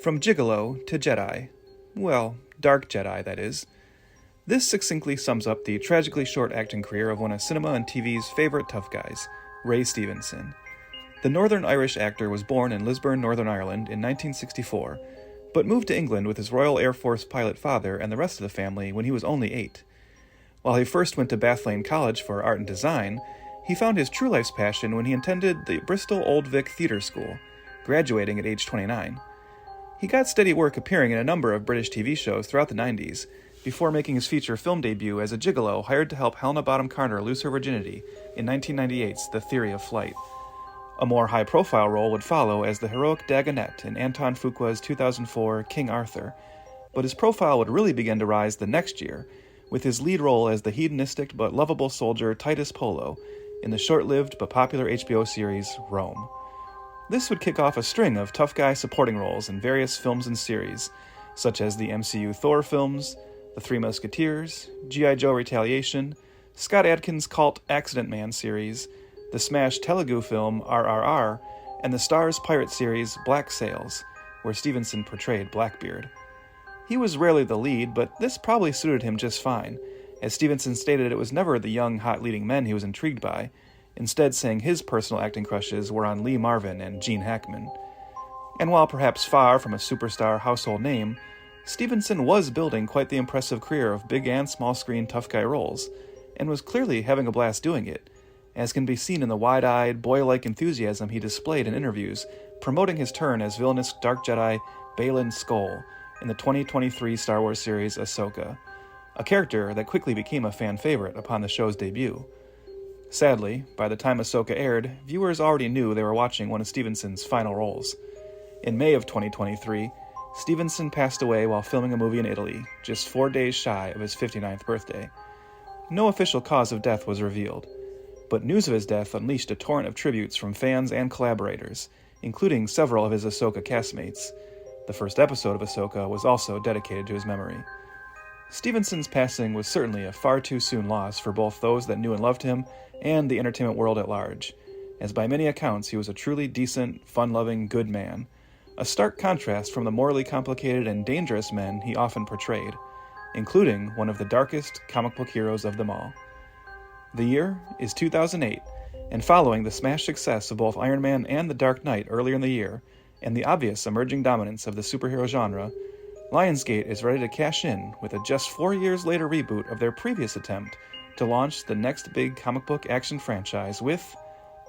From Gigolo to Jedi. Well, Dark Jedi, that is. This succinctly sums up the tragically short acting career of one of cinema and TV's favorite tough guys, Ray Stevenson. The Northern Irish actor was born in Lisburn, Northern Ireland in 1964, but moved to England with his Royal Air Force pilot father and the rest of the family when he was only 8. While he first went to Bath Lane College for art and design, he found his true life's passion when he attended the Bristol Old Vic Theatre School, graduating at age 29. He got steady work appearing in a number of British TV shows throughout the 90s, before making his feature film debut as a gigolo hired to help Helena Bonham Carter lose her virginity in 1998's The Theory of Flight. A more high-profile role would follow as the heroic Dagonet in Anton Fuqua's 2004 King Arthur, but his profile would really begin to rise the next year, with his lead role as the hedonistic but lovable soldier Titus Polo in the short-lived but popular HBO series Rome. This would kick off a string of tough guy supporting roles in various films and series, such as the MCU Thor films, The Three Musketeers, G.I. Joe Retaliation, Scott Adkins' cult Accident Man series, the smash Telugu film RRR, and the Starz pirate series Black Sails, where Stevenson portrayed Blackbeard. He was rarely the lead, but this probably suited him just fine, as Stevenson stated it was never the young, hot leading men he was intrigued by, instead saying his personal acting crushes were on Lee Marvin and Gene Hackman. And while perhaps far from a superstar household name, Stevenson was building quite the impressive career of big and small screen tough guy roles, and was clearly having a blast doing it, as can be seen in the wide-eyed, boy-like enthusiasm he displayed in interviews promoting his turn as villainous Dark Jedi Baylan Skoll in the 2023 Star Wars series Ahsoka, a character that quickly became a fan favorite upon the show's debut. Sadly, by the time Ahsoka aired, viewers already knew they were watching one of Stevenson's final roles. In May of 2023, Stevenson passed away while filming a movie in Italy, just 4 days shy of his 59th birthday. No official cause of death was revealed, but news of his death unleashed a torrent of tributes from fans and collaborators, including several of his Ahsoka castmates. The first episode of Ahsoka was also dedicated to his memory. Stevenson's passing was certainly a far too soon loss for both those that knew and loved him and the entertainment world at large, as by many accounts he was a truly decent, fun-loving, good man, a stark contrast from the morally complicated and dangerous men he often portrayed, including one of the darkest comic book heroes of them all. The year is 2008, and following the smash success of both Iron Man and The Dark Knight earlier in the year, and the obvious emerging dominance of the superhero genre, Lionsgate is ready to cash in with a just 4 years later reboot of their previous attempt to launch the next big comic book action franchise with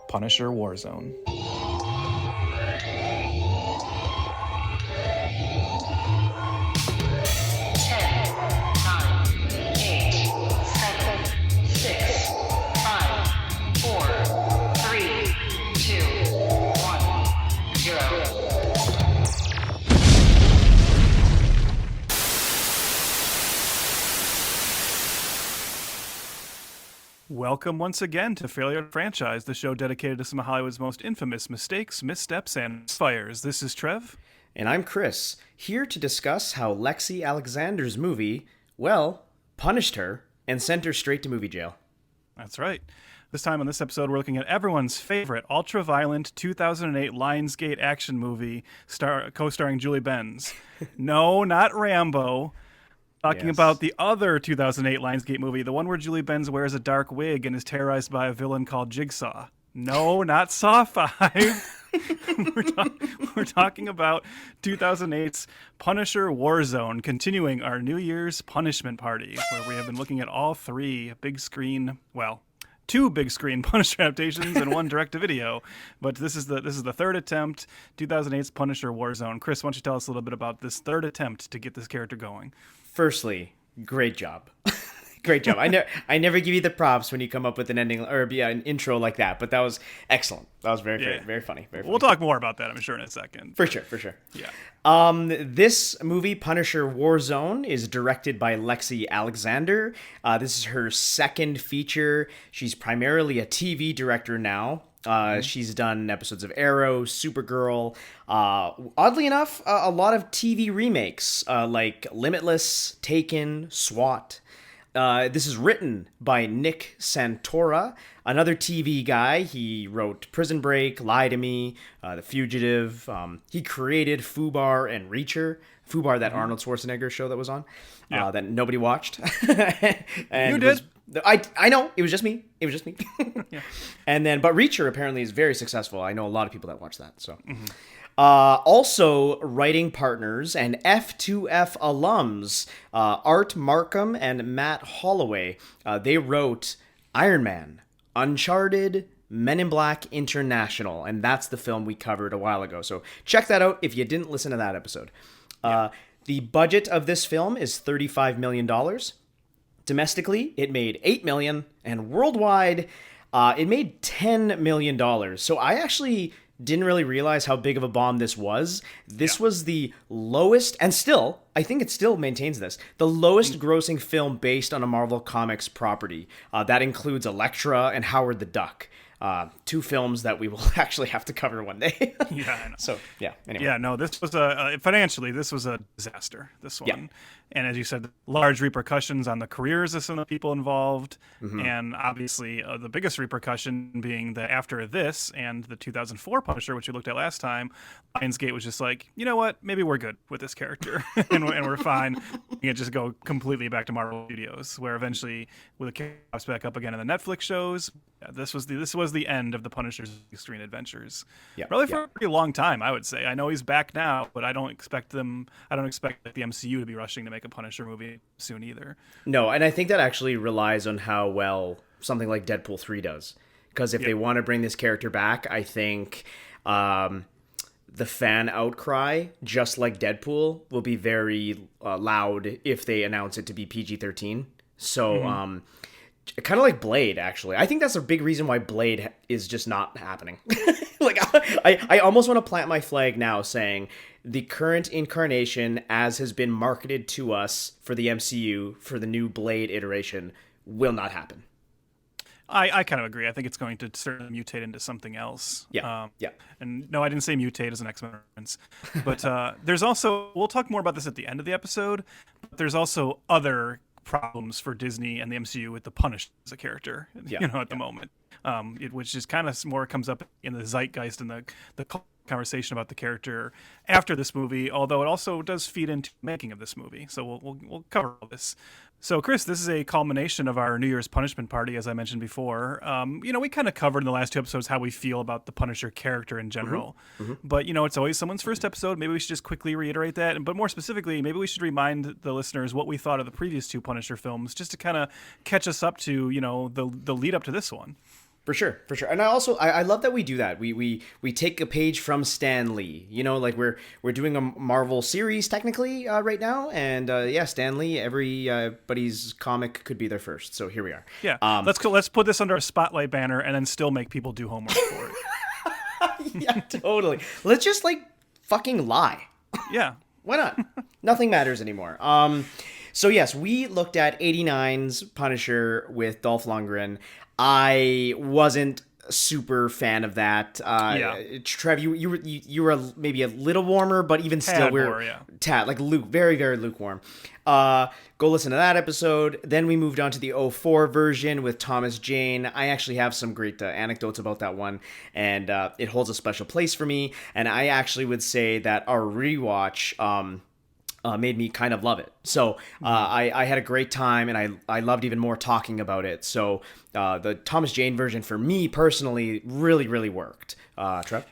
Punisher Warzone. 10, 9, 8, 7, 6, 5, 4, 3, 2, 1, 0. Welcome once again to Failure Franchise, the show dedicated to some of Hollywood's most infamous mistakes, missteps, and fires. This is Trev. And I'm Chris, here to discuss how Lexi Alexander's movie, well, punished her and sent her straight to movie jail. That's right. This time on this episode, we're looking at everyone's favorite ultra-violent 2008 Lionsgate action movie co-starring Julie Benz. No, not Rambo. Talking about the other 2008 Lionsgate movie, the one where Julie Benz wears a dark wig and is terrorized by a villain called Jigsaw. No, not Saw 5. We're talking about 2008's Punisher Warzone, continuing our New Year's punishment party, where we have been looking at all three two big screen Punisher adaptations and one direct-to-video. But this is the third attempt, 2008's Punisher Warzone. Chris, why don't you tell us a little bit about this third attempt to get this character going? Firstly, great job. Great job. I never give you the props when you come up with an ending or an intro like that, but that was excellent. That was very funny. Very funny. We'll talk more about that, I'm sure, in a second. For sure. Yeah. This movie, Punisher Warzone, is directed by Lexi Alexander. This is her second feature. She's primarily a TV director now. She's done episodes of Arrow, Supergirl. Oddly enough, a lot of TV remakes like Limitless, Taken, SWAT. This is written by Nick Santora. another TV guy. He wrote Prison Break, Lie to Me, The Fugitive. He created Fubar and Reacher. Fubar, that Arnold Schwarzenegger show that was on, that nobody watched. And you did. I know. It was just me. Yeah. And then, but Reacher apparently is very successful. I know a lot of people that watch that. So, also writing partners and F2F alums, Art Markham and Matt Holloway. They wrote Iron Man, Uncharted, Men in Black International, and that's the film we covered a while ago. So check that out if you didn't listen to that episode. The budget of this film is $35 million. Domestically, it made $8 million, and worldwide, it made $10 million. So I actually didn't really realize how big of a bomb this was. This was the lowest, and still, I think it still maintains this, the lowest grossing film based on a Marvel Comics property. That includes Elektra and Howard the Duck. Two films that we will actually have to cover one day. Yeah, I know. So, yeah, anyway. Yeah, no, this was financially, this was a disaster, this one. Yeah. And as you said, large repercussions on the careers of some of the people involved. And obviously, the biggest repercussion being that after this and the 2004 Punisher, which we looked at last time, Lionsgate was just like, you know what, maybe we're good with this character. and we're fine. We can just go completely back to Marvel Studios, where eventually, with the character pops back up again in the Netflix shows, this was the end of the Punisher's extreme adventures. Yeah, Probably for a pretty long time, I would say. I know he's back now, but I don't expect the MCU to be rushing to make a Punisher movie soon either. No, and I think that actually relies on how well something like Deadpool 3 does. Because if they want to bring this character back, I think the fan outcry, just like Deadpool, will be very loud if they announce it to be PG-13. So, kind of like Blade, actually. I think that's a big reason why Blade is just not happening. Like, I almost want to plant my flag now saying the current incarnation, as has been marketed to us for the MCU, for the new Blade iteration, will not happen. I kind of agree. I think it's going to certainly mutate into something else. Yeah. And no, I didn't say mutate as an X-Men reference. But there's also, we'll talk more about this at the end of the episode, but there's also other problems for Disney and the MCU with the Punisher as a character, at the moment, which is kind of more comes up in the zeitgeist and the conversation about the character after this movie, although it also does feed into the making of this movie. So we'll cover all this. So, Chris, this is a culmination of our New Year's punishment party, as I mentioned before. We kind of covered in the last two episodes how we feel about the Punisher character in general. But, it's always someone's first episode. Maybe we should just quickly reiterate that. But more specifically, maybe we should remind the listeners what we thought of the previous two Punisher films, just to kind of catch us up to, the lead up to this one. For sure. And I love that we do that. We take a page from Stan Lee. Like we're doing a Marvel series technically right now, and Stan Lee, everybody's comic could be their first. So here we are. Yeah. Let's put this under a spotlight banner and then still make people do homework for it. Yeah, totally. Let's just fucking lie. Yeah. Why not? Nothing matters anymore. So yes, we looked at 89's Punisher with Dolph Lundgren. I wasn't a super fan of that. Trev, you were maybe a little warmer, but even still, very, very lukewarm. Go listen to that episode. Then we moved on to the 04 version with Thomas Jane. I actually have some great anecdotes about that one, and it holds a special place for me. And I actually would say that our rewatch made me kind of love it. So I had a great time, and I loved even more talking about it. So the Thomas Jane version for me personally really, really worked. Trev?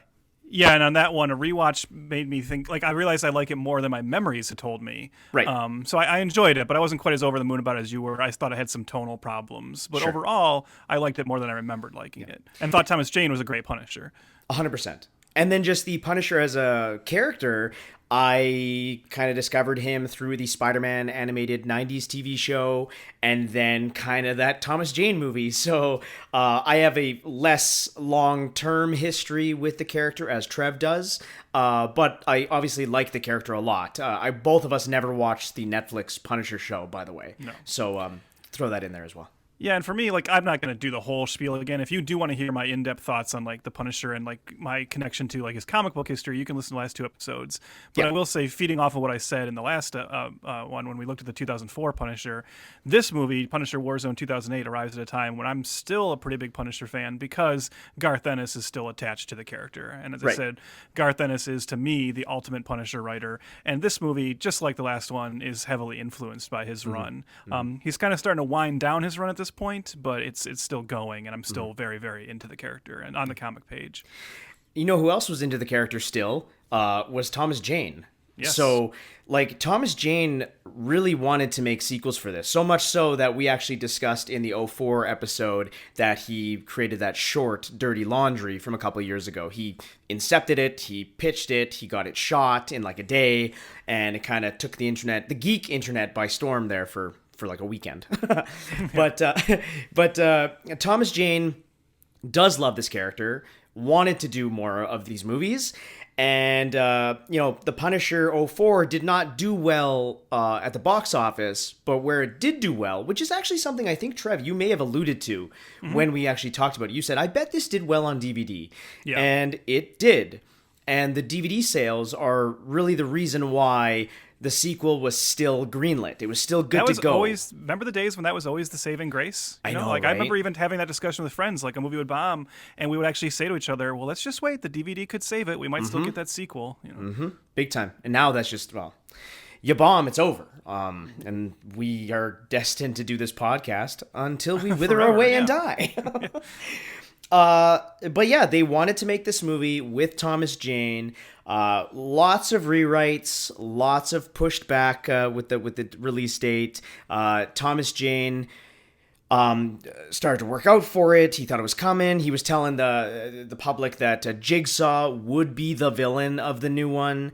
Yeah, and on that one, a rewatch made me think, I realized I like it more than my memories had told me. Right. So I enjoyed it, but I wasn't quite as over the moon about it as you were. I thought it had some tonal problems. But overall, I liked it more than I remembered liking it. And thought Thomas Jane was a great Punisher. 100%. And then just the Punisher as a character, I kind of discovered him through the Spider-Man animated 90s TV show and then kind of that Thomas Jane movie. So I have a less long-term history with the character as Trev does, but I obviously like the character a lot. Both of us never watched the Netflix Punisher show, by the way. No. So throw that in there as well. Yeah, and for me, like, I'm not going to do the whole spiel again. If you do want to hear my in-depth thoughts on like the Punisher and like my connection to like his comic book history, you can listen to the last 2 episodes. But Yeah. I will say, feeding off of what I said in the last one when we looked at the 2004 Punisher, this movie, Punisher Warzone 2008, arrives at a time when I'm still a pretty big Punisher fan because Garth Ennis is still attached to the character. And as I Right. said, Garth Ennis is to me the ultimate Punisher writer. And this movie, just like the last one, is heavily influenced by his run. He's kind of starting to wind down his run at this point, but it's still going, and I'm still very, very into the character and on the comic page. You know who else was into the character still? Was Thomas Jane. Yes. So, like, Thomas Jane really wanted to make sequels for this. So much so that we actually discussed in the '04 episode that he created that short, Dirty Laundry, from a couple of years ago. He incepted it, he pitched it, he got it shot in like a day, and it kind of took the internet, the geek internet, by storm there for like a weekend. but Thomas Jane does love this character, wanted to do more of these movies, and the Punisher '04 did not do well at the box office, but where it did do well, which is actually something I think, Trev, you may have alluded to when we actually talked about it. You said, I bet this did well on DVD. Yeah. And it did. And the DVD sales are really the reason why the sequel was still greenlit. It was still good That was to go. always, remember the days when that was always the saving grace? I know, Like, right? I remember even having that discussion with friends, like a movie would bomb, and we would actually say to each other, well, let's just wait. The DVD could save it. We might still get that sequel. Big time. And now that's just, well, you bomb, it's over. And we are destined to do this podcast until we wither our Forever, way yeah. and die. But yeah, they wanted to make this movie with Thomas Jane. Lots of rewrites, lots of pushed back with the release date. Thomas Jane started to work out for it. He thought it was coming. He was telling the public that Jigsaw would be the villain of the new one.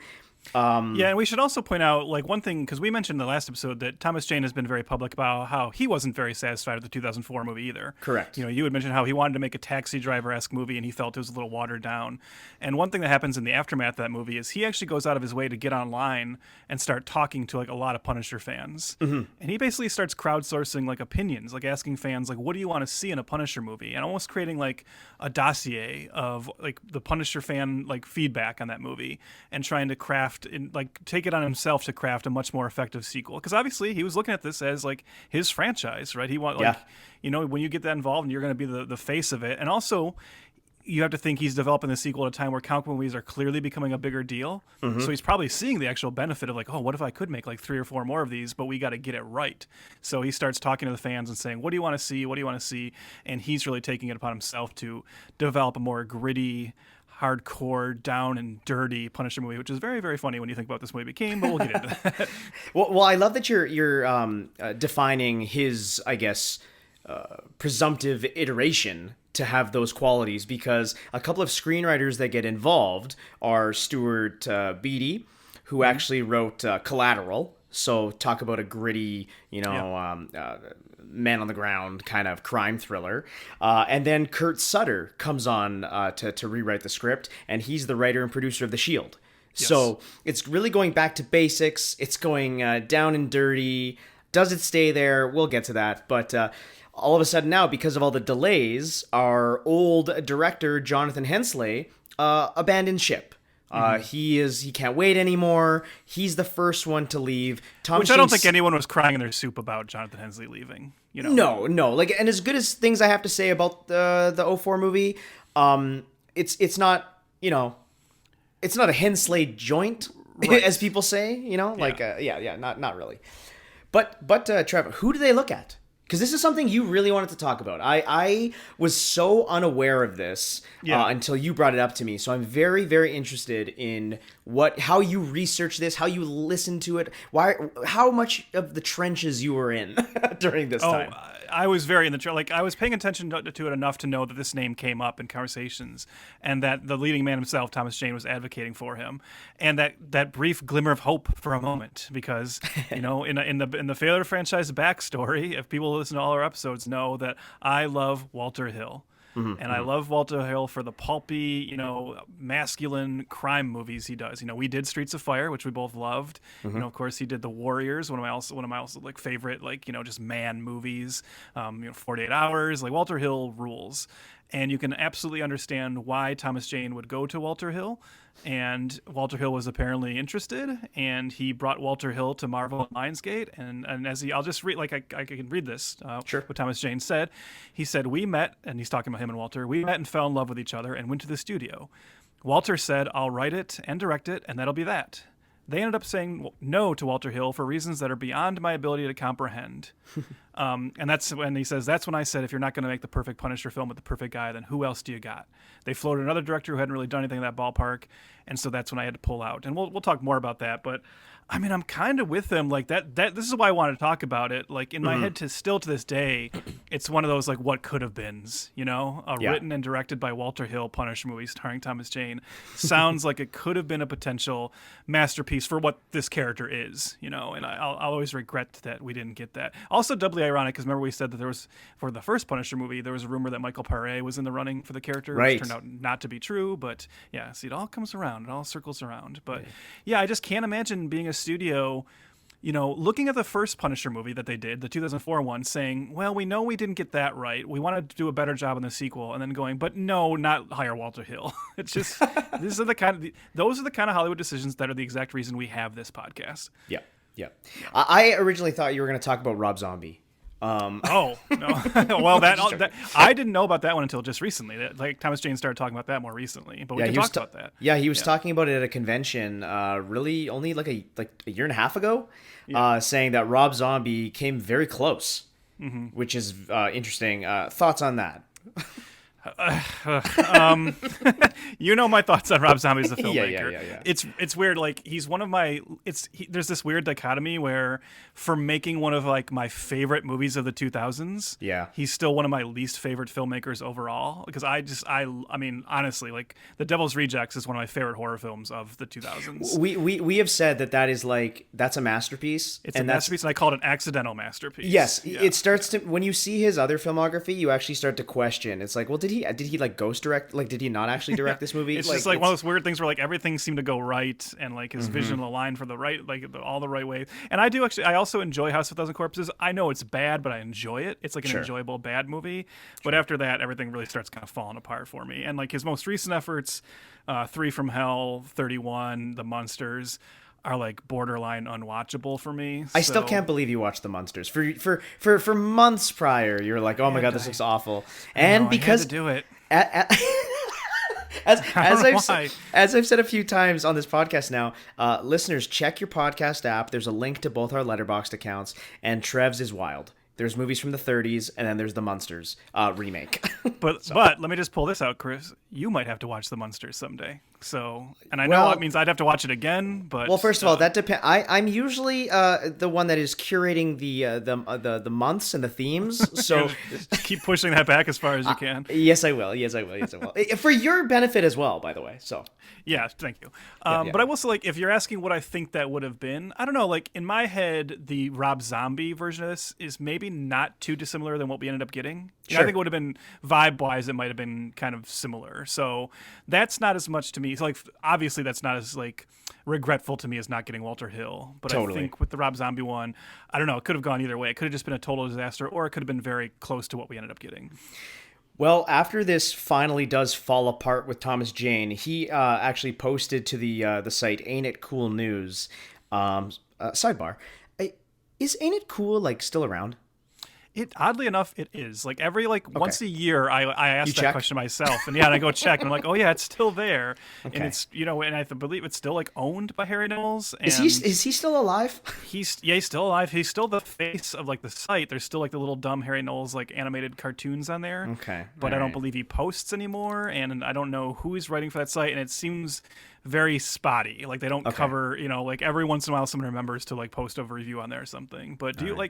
Yeah, and we should also point out, like, one thing, because we mentioned in the last episode that Thomas Jane has been very public about how he wasn't very satisfied with the 2004 movie either. Correct. You had mentioned how he wanted to make a Taxi Driver-esque movie, and he felt it was a little watered down. And one thing that happens in the aftermath of that movie is he actually goes out of his way to get online and start talking to, like, a lot of Punisher fans. And he basically starts crowdsourcing, like, opinions, like asking fans, like, what do you want to see in a Punisher movie? And almost creating, like, a dossier of, like, the Punisher fan, like, feedback on that movie and trying to craft, take it on himself to craft a much more effective sequel. Because obviously he was looking at this as, like, his franchise, right? He want, like, when you get that involved and you're going to be the face of it. And also, you have to think he's developing the sequel at a time where comic book movies are clearly becoming a bigger deal. So he's probably seeing the actual benefit of, like, oh, what if I could make like 3 or 4 more of these, but we got to get it right. So he starts talking to the fans and saying, what do you want to see? What do you want to see? And he's really taking it upon himself to develop a more gritty, hardcore, down and dirty Punisher movie, which is very, very funny when you think about this movie became, but we'll get into that. Well, I love that you're defining his, I guess, presumptive iteration to have those qualities, because a couple of screenwriters that get involved are Stuart Beattie, who actually wrote Collateral. So talk about a gritty, man on the ground kind of crime thriller. And then Kurt Sutter comes on to rewrite the script, and he's the writer and producer of The Shield. Yes. So it's really going back to basics. It's going down and dirty. Does it stay there? We'll get to that. But all of a sudden now, because of all the delays, our old director, Jonathan Hensley, abandoned ship. He can't wait anymore. He's the first one to leave. Which I don't think anyone was crying in their soup about Jonathan Hensley leaving. No. Like, and as good as things I have to say about the '04 movie, it's not, it's not a Hensley joint, right, as people say, not really. But Trevor, who do they look at? Because this is something you really wanted to talk about. I was so unaware of this until you brought it up to me. So I'm very, very interested in how you research this, how you listen to it, how much of the trenches you were in during this time. I was very in the like I was paying attention to it enough to know that this name came up in conversations, and that the leading man himself, Thomas Jane, was advocating for him, and that brief glimmer of hope for a moment, because in the failure franchise backstory, if people listen to all our episodes, know that I love Walter Hill. And I love Walter Hill for the pulpy, masculine crime movies he does. We did Streets of Fire, which we both loved. Of course, he did The Warriors, one of my also like favorite, just man movies. 48 Hours. Like, Walter Hill rules. And you can absolutely understand why Thomas Jane would go to Walter Hill. And Walter Hill was apparently interested, and he brought Walter Hill to Marvel and Lionsgate. And as I'll just read, I can read this. Sure. What Thomas Jane said. He said, "We met," and he's talking about him and Walter. "We met and fell in love with each other and went to the studio. Walter said, 'I'll write it and direct it, and that'll be that.' They ended up saying no to Walter Hill for reasons that are beyond my ability to comprehend." And that's when he says, "That's when I said, if you're not going to make the perfect Punisher film with the perfect guy, then who else do you got?" They floated another director who hadn't really done anything in that ballpark, and so that's when I had to pull out. And we'll talk more about that, but I mean, I'm kind of with him. Like, that this is why I wanted to talk about it. Like, in my head, still to this day, it's one of those, like, what could have beens, written and directed by Walter Hill Punisher movie starring Thomas Jane. Sounds like it could have been a potential masterpiece for what this character is, and I'll always regret that we didn't get that. Also, doubly ironic, because remember we said that there was, for the first Punisher movie, there was a rumor that Michael Paré was in the running for the character, right, which turned out not to be true. But yeah, see, it all comes around, it all circles around. But yeah, I just can't imagine being a studio, looking at the first Punisher movie that they did, the 2004 one, saying, well, we know we didn't get that right, we wanted to do a better job in the sequel, and then going, but no, not hire Walter Hill. It's just, those are the kind of Hollywood decisions that are the exact reason we have this podcast. Yeah. I originally thought you were going to talk about Rob Zombie. Oh no! Well, that I didn't know about that one until just recently. Like, Thomas Jane started talking about that more recently, but we can talk about that. Yeah, he was talking about it at a convention, really only like a year and a half ago, saying that Rob Zombie came very close, which is interesting. Thoughts on that? My thoughts on Rob Zombie as a filmmaker. Yeah. It's weird. Like, he's one of my. There's this weird dichotomy where, for making one of like my favorite movies of the 2000s, he's still one of my least favorite filmmakers overall. Because I mean, honestly, like, The Devil's Rejects is one of my favorite horror films of the 2000s. We have said that's a masterpiece. It's a masterpiece, and I call it an accidental masterpiece. Yes, it starts to, when you see his other filmography, you actually start to question. It's like, well, did he like ghost direct? Like, did he not actually direct this movie? It's just like one of those weird things where, like, everything seemed to go right, and like his vision aligned for the right, like all the right way. And I also enjoy House of a Thousand Corpses. I know it's bad, but I enjoy it. It's like an enjoyable bad movie. But after that, everything really starts kind of falling apart for me. And like his most recent efforts, 3 from Hell, 31, The Munsters, are like borderline unwatchable for me. I still can't believe you watched The Munsters. For months prior, you were like, "Oh my god, this looks awful." And because I had to do it. As I've said a few times on this podcast now, listeners, check your podcast app. There's a link to both our Letterboxd accounts, and Trev's is wild. There's movies from the 30s, and then there's the Munsters remake. But let me just pull this out, Chris. You might have to watch the Munsters someday. So, and I know it means I'd have to watch it again. But first of all, that depends. I'm usually the one that is curating the months and the themes. So just keep pushing that back as far as you can. Yes, I will. For your benefit as well, by the way. So. Yeah, thank you. But I will say, like, if you're asking what I think that would have been, I don't know. Like, in my head, the Rob Zombie version of this is maybe not too dissimilar than what we ended up getting. Sure. I think it would have been, vibe-wise, it might have been kind of similar. So that's not as much to me. So, like, obviously, that's not as, like, regretful to me as not getting Walter Hill. But totally. I think with the Rob Zombie one, I don't know. It could have gone either way. It could have just been a total disaster, or it could have been very close to what we ended up getting. Well, after this finally does fall apart with Thomas Jane, he actually posted to the site Ain't It Cool News. Sidebar, is Ain't It Cool like still around? Oddly enough, it is. Like, every once a year, I ask that question myself, and I go check, and I'm like, oh yeah, it's still there, and it's and I believe it's still like owned by Harry Knowles. And is he still alive? He's still alive. He's still the face of like the site. There's still like the little dumb Harry Knowles like animated cartoons on there. Okay, but I don't believe he posts anymore, and I don't know who he's writing for that site, and it seems very spotty. Like, they don't cover, like every once in a while someone remembers to like post a review on there or something. But do you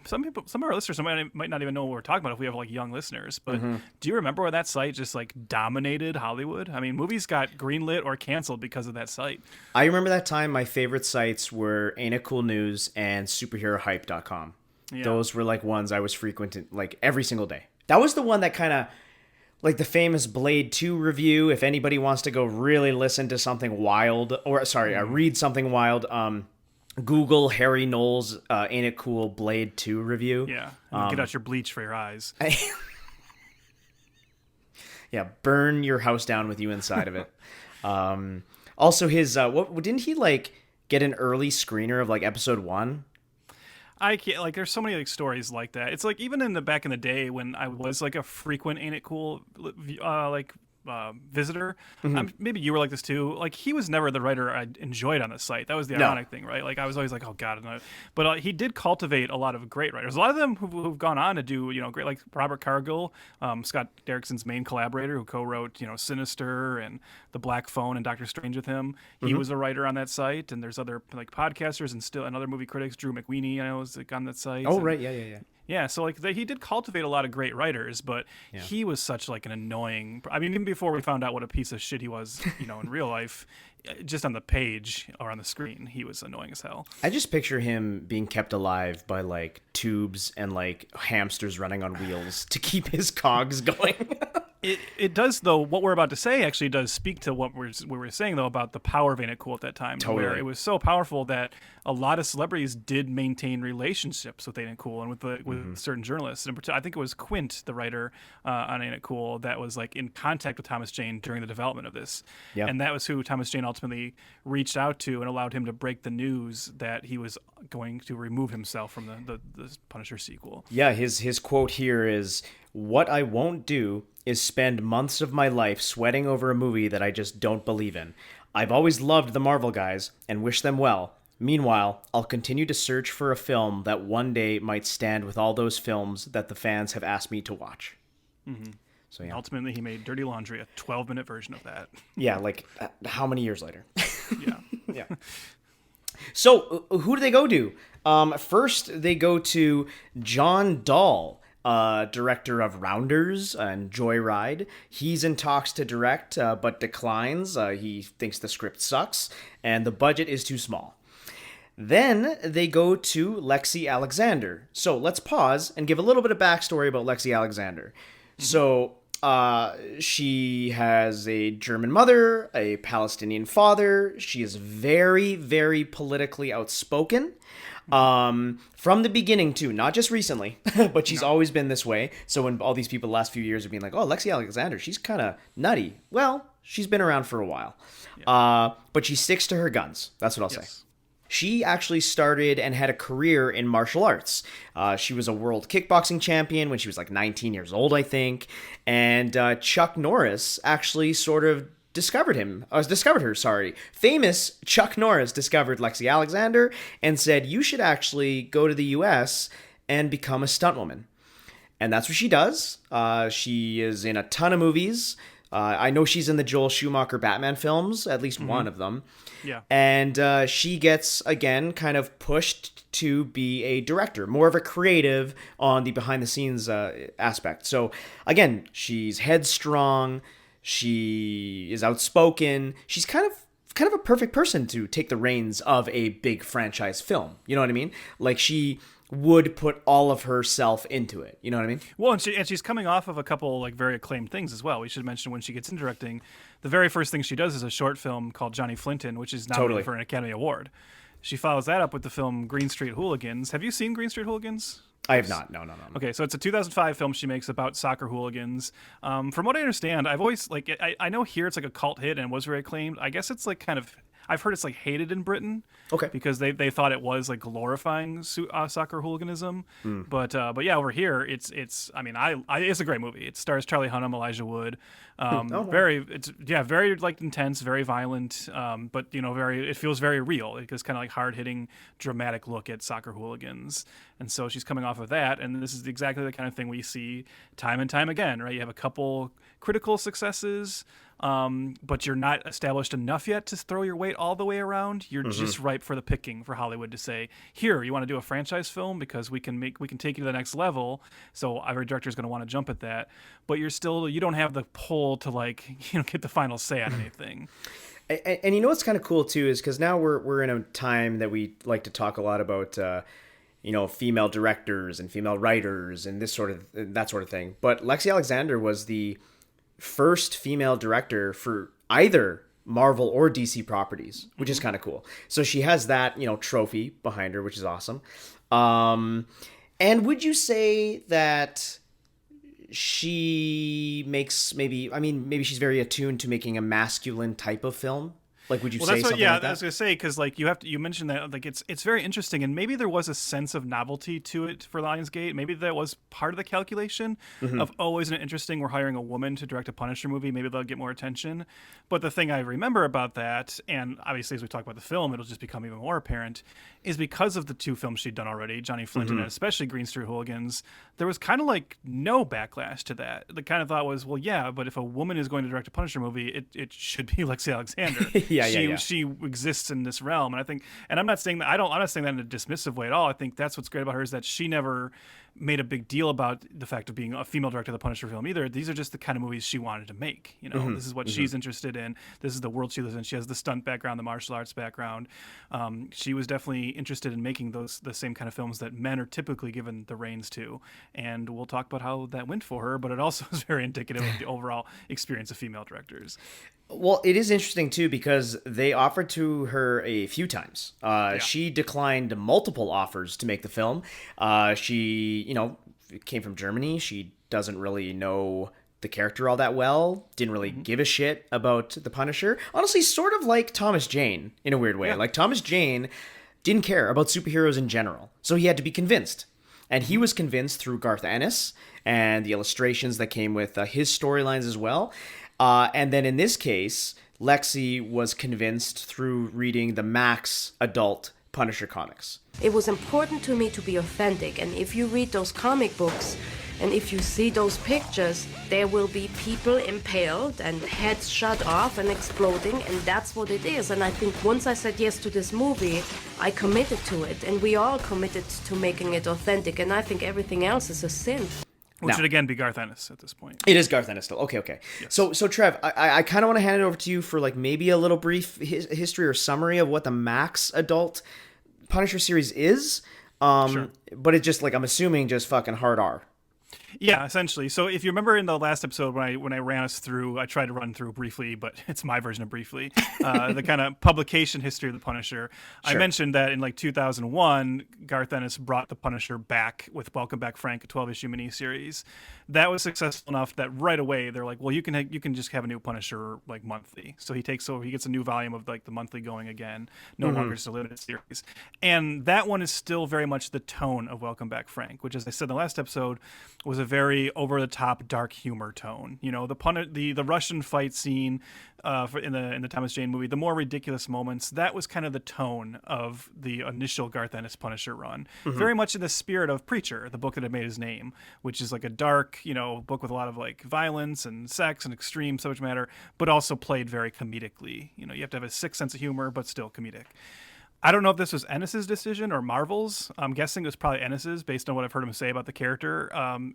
some of our listeners might not even know what we're talking about if we have like young listeners, but do you remember when that site just like dominated Hollywood? I mean, movies got greenlit or canceled because of that site. I remember that time. My favorite sites were Ain't It Cool News and superherohype.com. Those were like ones I was frequenting like every single day. That was the one that kind of, like the famous Blade 2 review. If anybody wants to go really listen to something wild, or sorry, read something wild, Google Harry Knowles' Ain't It Cool Blade 2 review. Yeah, get out your bleach for your eyes. Yeah, burn your house down with you inside of it. Also, his what didn't he like get an early screener of like episode 1? I can't, like, there's so many like stories like that. It's like even in the back in the day when I was like a frequent Ain't It Cool visitor. Maybe you were like this too. Like, he was never the writer I enjoyed on the site. That was the ironic thing, right? Like, I was always like, oh god, no. But he did cultivate a lot of great writers. A lot of them who've gone on to do, you know, great, like Robert Cargill, Scott Derrickson's main collaborator, who co-wrote, you know, Sinister and The Black Phone and Doctor Strange with him. He was a writer on that site. And there's other like podcasters and other movie critics. Drew McWeeny, I know, was like on that site. Oh, right, yeah. Yeah, so like he did cultivate a lot of great writers, but he was such like an annoying. I mean, even before we found out what a piece of shit he was, you know, in real life, just on the page or on the screen, he was annoying as hell. I just picture him being kept alive by like tubes and like hamsters running on wheels to keep his cogs going. It does, though. What we're about to say actually does speak to what we were saying, though, about the power of Ain't It Cool at that time. Totally. Where it was so powerful that a lot of celebrities did maintain relationships with Ain't It Cool and with certain journalists. And I think it was Quint, the writer on Ain't It Cool, that was like in contact with Thomas Jane during the development of this. Yeah. And that was who Thomas Jane ultimately reached out to and allowed him to break the news that he was going to remove himself from the Punisher sequel. Yeah, his quote here is, "What I won't do is spend months of my life sweating over a movie that I just don't believe in. I've always loved the Marvel guys and wish them well. Meanwhile, I'll continue to search for a film that one day might stand with all those films that the fans have asked me to watch." Mm-hmm. So yeah. Ultimately, he made Dirty Laundry, a 12-minute version of that. Yeah, like how many years later? Yeah. Yeah. So who do they go to? First, they go to John Dahl, director of Rounders and Joyride. He's in talks to direct, but declines. He thinks the script sucks, and the budget is too small. Then they go to Lexi Alexander. So let's pause and give a little bit of backstory about Lexi Alexander. Mm-hmm. So she has a German mother, a Palestinian father. She is very, very politically outspoken. From the beginning too, not just recently, but she's always been this way. So when all these people the last few years are being like, oh, Lexi Alexander, she's kind of nutty. Well, she's been around for a while. Yeah. But she sticks to her guns. That's what I'll say. She actually started and had a career in martial arts. She was a world kickboxing champion when she was like 19 years old, I think. And Chuck Norris actually sort of discovered her. Famous Chuck Norris discovered Lexi Alexander and said, you should actually go to the US and become a stuntwoman. And that's what she does. She is in a ton of movies. I know she's in the Joel Schumacher Batman films, at least one of them. Yeah. And she gets, again, kind of pushed to be a director, more of a creative on the behind-the-scenes aspect. So, again, she's headstrong. She is outspoken. She's kind of a perfect person to take the reins of a big franchise film. You know what I mean? Like, she would put all of herself into it. You know what I mean? Well, and she's coming off of a couple like very acclaimed things as well. We should mention when she gets into directing, the very first thing she does is a short film called Johnny Flinton, which is nominated for an Academy Award. She follows that up with the film Green Street Hooligans. Have you seen Green Street Hooligans? I have not. No. Okay, so it's a 2005 film she makes about soccer hooligans. From what I understand, I've always like I know here it's like a cult hit and was very acclaimed. I guess it's like kind of, I've heard it's like hated in Britain. Okay. Because they thought it was like glorifying soccer hooliganism. But yeah, over here it's I mean it's a great movie. It stars Charlie Hunnam, Elijah Wood. Very like intense, very violent. But you know it feels very real. It's kind of like hard hitting, dramatic look at soccer hooligans. And so she's coming off of that, and this is exactly the kind of thing we see time and time again, right? You have a couple critical successes, but you're not established enough yet to throw your weight all the way around. You're just ripe for the picking for Hollywood to say, here, you want to do a franchise film because we can take you to the next level. So every director is going to want to jump at that, but you don't have the pull to get the final say on anything. And you know what's kind of cool too is because now we're in a time that we like to talk a lot about female directors and female writers and that sort of thing. But Lexi Alexander was the first female director for either Marvel or DC properties, which is kind of cool. So she has that, trophy behind her, which is awesome. And would you say that she makes maybe she's very attuned to making a masculine type of film? Like, would you say something like that? I was gonna say, because like you mentioned that, like it's very interesting, and maybe there was a sense of novelty to it for Lionsgate. Maybe that was part of the calculation of, oh, isn't it interesting? We're hiring a woman to direct a Punisher movie. Maybe they'll get more attention. But the thing I remember about that, and obviously as we talk about the film, it'll just become even more apparent, is because of the two films she'd done already, Johnny Flint and especially Green Street Hooligans. There was kind of like no backlash to that. The kind of thought was, well, yeah, but if a woman is going to direct a Punisher movie, it should be Lexi Alexander. She exists in this realm, and I think, and I'm not saying that I'm not saying that in a dismissive way at all. I think that's what's great about her, is that she never made a big deal about the fact of being a female director of the Punisher film either. These are just the kind of movies she wanted to make. This is what she's interested in. This is the world she lives in. She has the stunt background, the martial arts background. She was definitely interested in making the same kind of films that men are typically given the reins to. And we'll talk about how that went for her, but it also is very indicative of the overall experience of female directors. Well, it is interesting, too, because they offered to her a few times. She declined multiple offers to make the film. She, came from Germany. She doesn't really know the character all that well, didn't really give a shit about the Punisher. Honestly, sort of like Thomas Jane in a weird way. Yeah. Like, Thomas Jane didn't care about superheroes in general, so he had to be convinced. And he was convinced through Garth Ennis and the illustrations that came with his storylines as well. And then in this case, Lexi was convinced through reading the Max adult Punisher comics. It was important to me to be authentic, and if you read those comic books and if you see those pictures, there will be people impaled and heads shot off and exploding, and that's what it is. And I think once I said yes to this movie, I committed to it, and we all committed to making it authentic, and I think everything else is a sin. Which should again be Garth Ennis at this point. It is Garth Ennis still. Okay. Yes. So Trev, I kind of want to hand it over to you for like maybe a little brief history or summary of what the Max adult Punisher series is. Sure. But it's just like, I'm assuming just fucking hard R. Yeah, essentially. So if you remember in the last episode when I ran us through, I tried to run through briefly, but it's my version of briefly, the kind of publication history of the Punisher. Sure. I mentioned that in like 2001, Garth Ennis brought the Punisher back with Welcome Back Frank, a 12-issue miniseries. That was successful enough that right away they're like, well, you can just have a new Punisher like monthly. So he gets a new volume of like the monthly going again, no longer just a limited series. And that one is still very much the tone of Welcome Back Frank, which, as I said in the last episode, was a very over-the-top dark humor tone. The Russian fight scene in the Thomas Jane movie, the more ridiculous moments, that was kind of the tone of the initial Garth Ennis Punisher run. Very much in the spirit of Preacher, the book that had made his name, which is like a dark, book with a lot of like violence and sex and extreme subject matter, but also played very comedically. You have to have a sick sense of humor, but still comedic. I don't know if this was Ennis's decision or Marvel's. I'm guessing it was probably Ennis's based on what I've heard him say about the character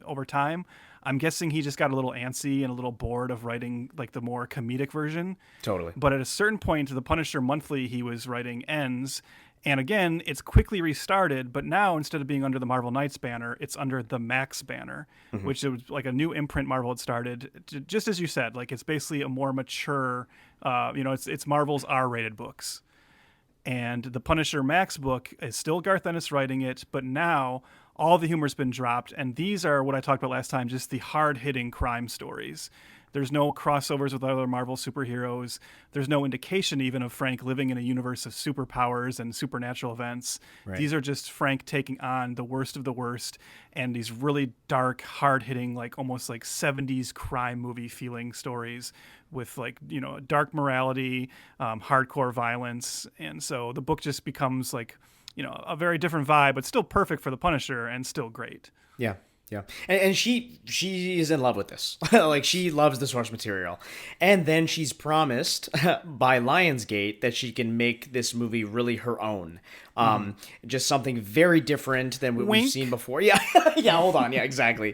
over time. I'm guessing he just got a little antsy and a little bored of writing like the more comedic version. Totally. But at a certain point, the Punisher monthly he was writing ends. And again, it's quickly restarted, but now instead of being under the Marvel Knights banner, it's under the Max banner, which is like a new imprint Marvel had started. Just as you said, like it's basically a more mature, it's Marvel's R-rated books. And the Punisher Max book is still Garth Ennis writing it, but now all the humor's been dropped. And these are what I talked about last time, just the hard-hitting crime stories. There's no crossovers with other Marvel superheroes. There's no indication even of Frank living in a universe of superpowers and supernatural events. Right. These are just Frank taking on the worst of the worst and these really dark, hard-hitting, like almost like 70s crime movie feeling stories with like, dark morality, hardcore violence. And so the book just becomes like, a very different vibe, but still perfect for the Punisher and still great. Yeah. Yeah. And she is in love with this. Like, she loves the source material. And then she's promised by Lionsgate that she can make this movie really her own. Just something very different than what we've seen before. Yeah. Yeah, hold on. Yeah, exactly.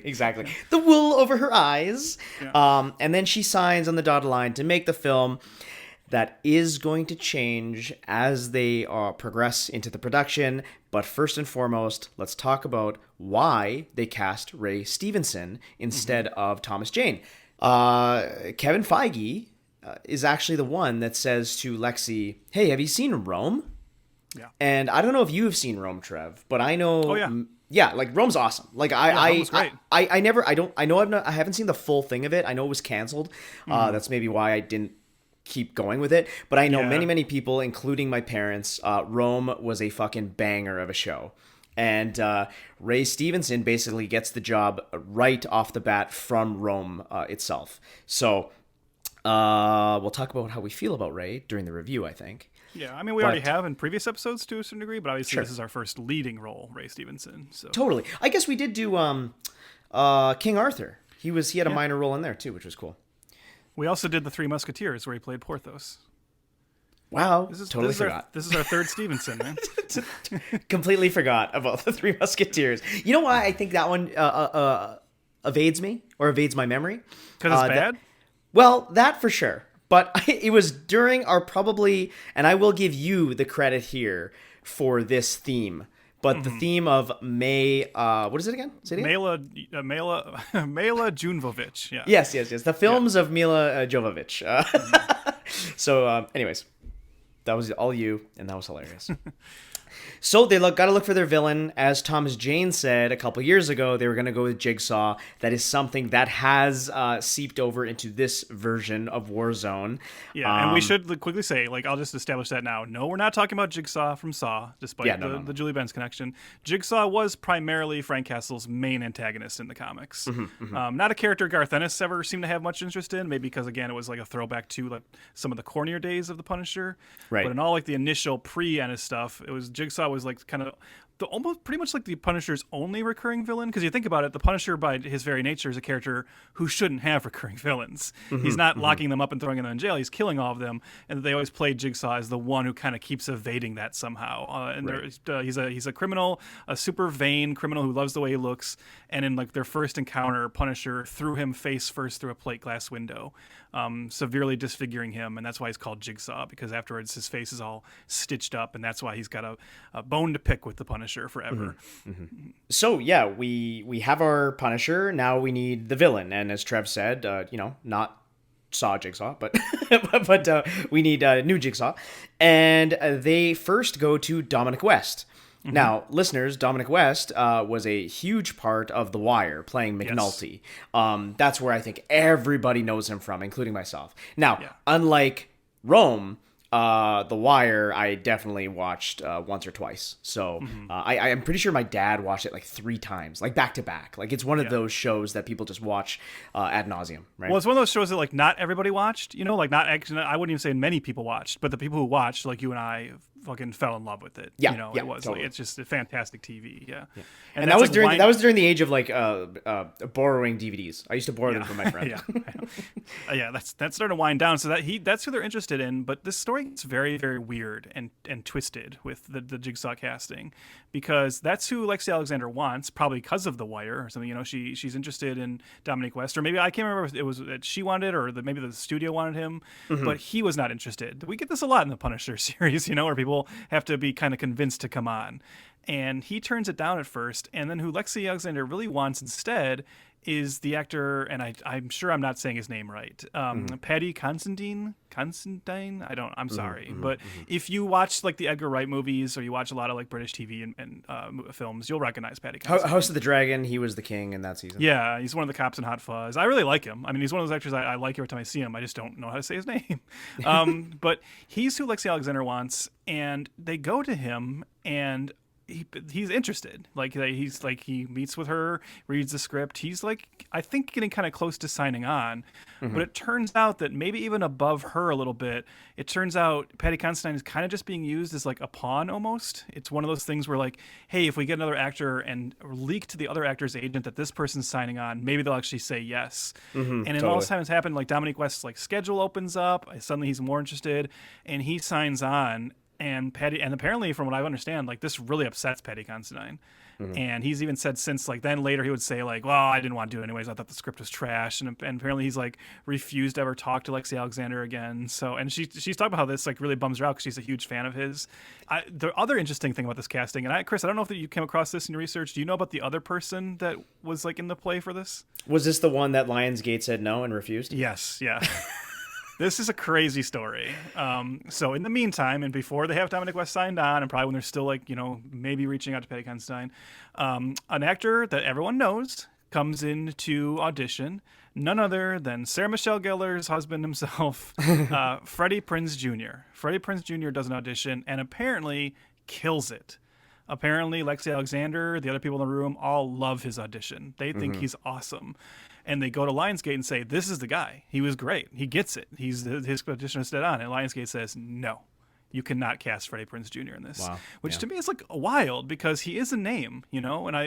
The wool over her eyes. Yeah. And then she signs on the dotted line to make the film. that is going to change as they progress into the production. But first and foremost, let's talk about why they cast Ray Stevenson instead of Thomas Jane. Kevin Feige is actually the one that says to Lexi, "Hey, have you seen Rome?" Yeah. And I don't know if you've seen Rome, Trev, but I know. Oh, yeah. Yeah, like Rome's awesome. Like Rome's great. I haven't seen the full thing of it. I know it was canceled. That's maybe why I didn't keep going with it. But I know many people, including my parents, Rome was a fucking banger of a show. And Ray Stevenson basically gets the job right off the bat from Rome itself. So we'll talk about how we feel about Ray during the review, I think. Yeah, I mean, we already have in previous episodes to a certain degree, but obviously this is our first leading role, Ray Stevenson. So Totally. I guess we did do King Arthur. He had a minor role in there too, which was cool. We also did the Three Musketeers, where he played Porthos. Wow, Totally forgot. This is our third Stevenson, man. Completely forgot about the Three Musketeers. You know why I think that one evades me or evades my memory? Because it's bad? Well, that for sure. But it was during our probably, and I will give you the credit here for this theme. But the theme of May, what is it again? Say it again. Mila Jovovich. Yeah. Yes. The films of Mila Jovovich. So, anyways, that was all you, and that was hilarious. So they got to look for their villain. As Thomas Jane said a couple years ago, they were going to go with Jigsaw. That is something that has seeped over into this version of Warzone. Yeah, and we should quickly say, I'll just establish that now. No, we're not talking about Jigsaw from Saw, despite the Julie Benz connection. Jigsaw was primarily Frank Castle's main antagonist in the comics. Not a character Garth Ennis ever seemed to have much interest in, maybe because, again, it was a throwback to some of the cornier days of the Punisher. Right. But in all the initial pre-Ennis stuff, it was Jigsaw was kind of almost pretty much the Punisher's only recurring villain, because you think about it, the Punisher by his very nature is a character who shouldn't have recurring villains. He's not locking them up and throwing them in jail, he's killing all of them, and they always play Jigsaw as the one who kind of keeps evading that somehow. He's a criminal, a super vain criminal who loves the way he looks, and in their first encounter, Punisher threw him face first through a plate glass window, severely disfiguring him, and that's why he's called Jigsaw, because afterwards his face is all stitched up, and that's why he's got a bone to pick with the Punisher forever. So yeah, we have our Punisher. Now we need the villain, and as Trev said, not Saw Jigsaw, but but we need a new Jigsaw, and they first go to Dominic West. Now, listeners, Dominic West was a huge part of The Wire, playing McNulty. Yes. That's where I think everybody knows him from, including myself. Now, unlike Rome, The Wire, I definitely watched once or twice. So I'm pretty sure my dad watched it 3 times, back to back. It's one of those shows that people just watch ad nauseum, right? Well, it's one of those shows that not everybody watched. Not actually, I wouldn't even say many people watched, but the people who watched, you and I, fucking fell in love with it. Yeah, it was totally. It's just a fantastic TV. Yeah. And that was during the age of borrowing DVDs. I used to borrow them from my friend. That's starting to wind down. So that's who they're interested in. But this story gets very, very weird and twisted with the Jigsaw casting, because that's who Lexi Alexander wants, probably because of The Wire or something. She's interested in Dominic West, or maybe I can't remember if it was that she wanted it or maybe the studio wanted him, but he was not interested. We get this a lot in the Punisher series, where people have to be kind of convinced to come on. And he turns it down at first, and then who Lexi Alexander really wants instead is the actor, and I'm sure I'm not saying his name right, Paddy Considine. I'm sorry, but if you watch the Edgar Wright movies, or you watch a lot of British TV and films, you'll recognize Paddy Considine. House of the Dragon, he was the king in that season. Yeah, he's one of the cops in Hot Fuzz. I really like him. I mean, he's one of those actors I like every time I see him. I just don't know how to say his name. But he's who Lexi Alexander wants, and they go to him, and he's interested. He meets with her, reads the script. He's I think getting kind of close to signing on. But it turns out that maybe even above her a little bit, it turns out Paddy Considine is kind of just being used as a pawn almost. It's one of those things where hey, if we get another actor and leak to the other actor's agent that this person's signing on, maybe they'll actually say yes. And in all this time has happened, Dominic West's schedule opens up. Suddenly he's more interested, and he signs on. and apparently from what I understand, like this really upsets Patty Considine. And he's even said since, like, then later he would say, like, well, I didn't want to do it anyways. I thought the script was trash. And apparently he's, like, refused to ever talk to Lexi Alexander again. So, and she's talking about how this, like, really bums her out because she's a huge fan of his. The other interesting thing about this casting, and Chris, I don't know if you came across this in your research. Do you know about the other person that was, like, in the play for this? Was this the one that Lionsgate said no and refused? Yes, yeah. This is a crazy story. So in the meantime, and before they have Dominic West signed on, and probably when they're still, like, you know, maybe reaching out to Patty Considine, an actor that everyone knows comes in to audition, none other than Sarah Michelle Gellar's husband himself, Freddie Prinze Jr. Freddie Prinze Jr. does an audition and apparently kills it. Apparently, Lexi Alexander, the other people in the room, all love his audition. They think he's awesome. And they go to Lionsgate and say, this is the guy. He was great. He gets it. His audition is dead on. And Lionsgate says, no, you cannot cast Freddie Prinze Jr. in this. Wow. Which to me is, like, wild because he is a name, you know? And I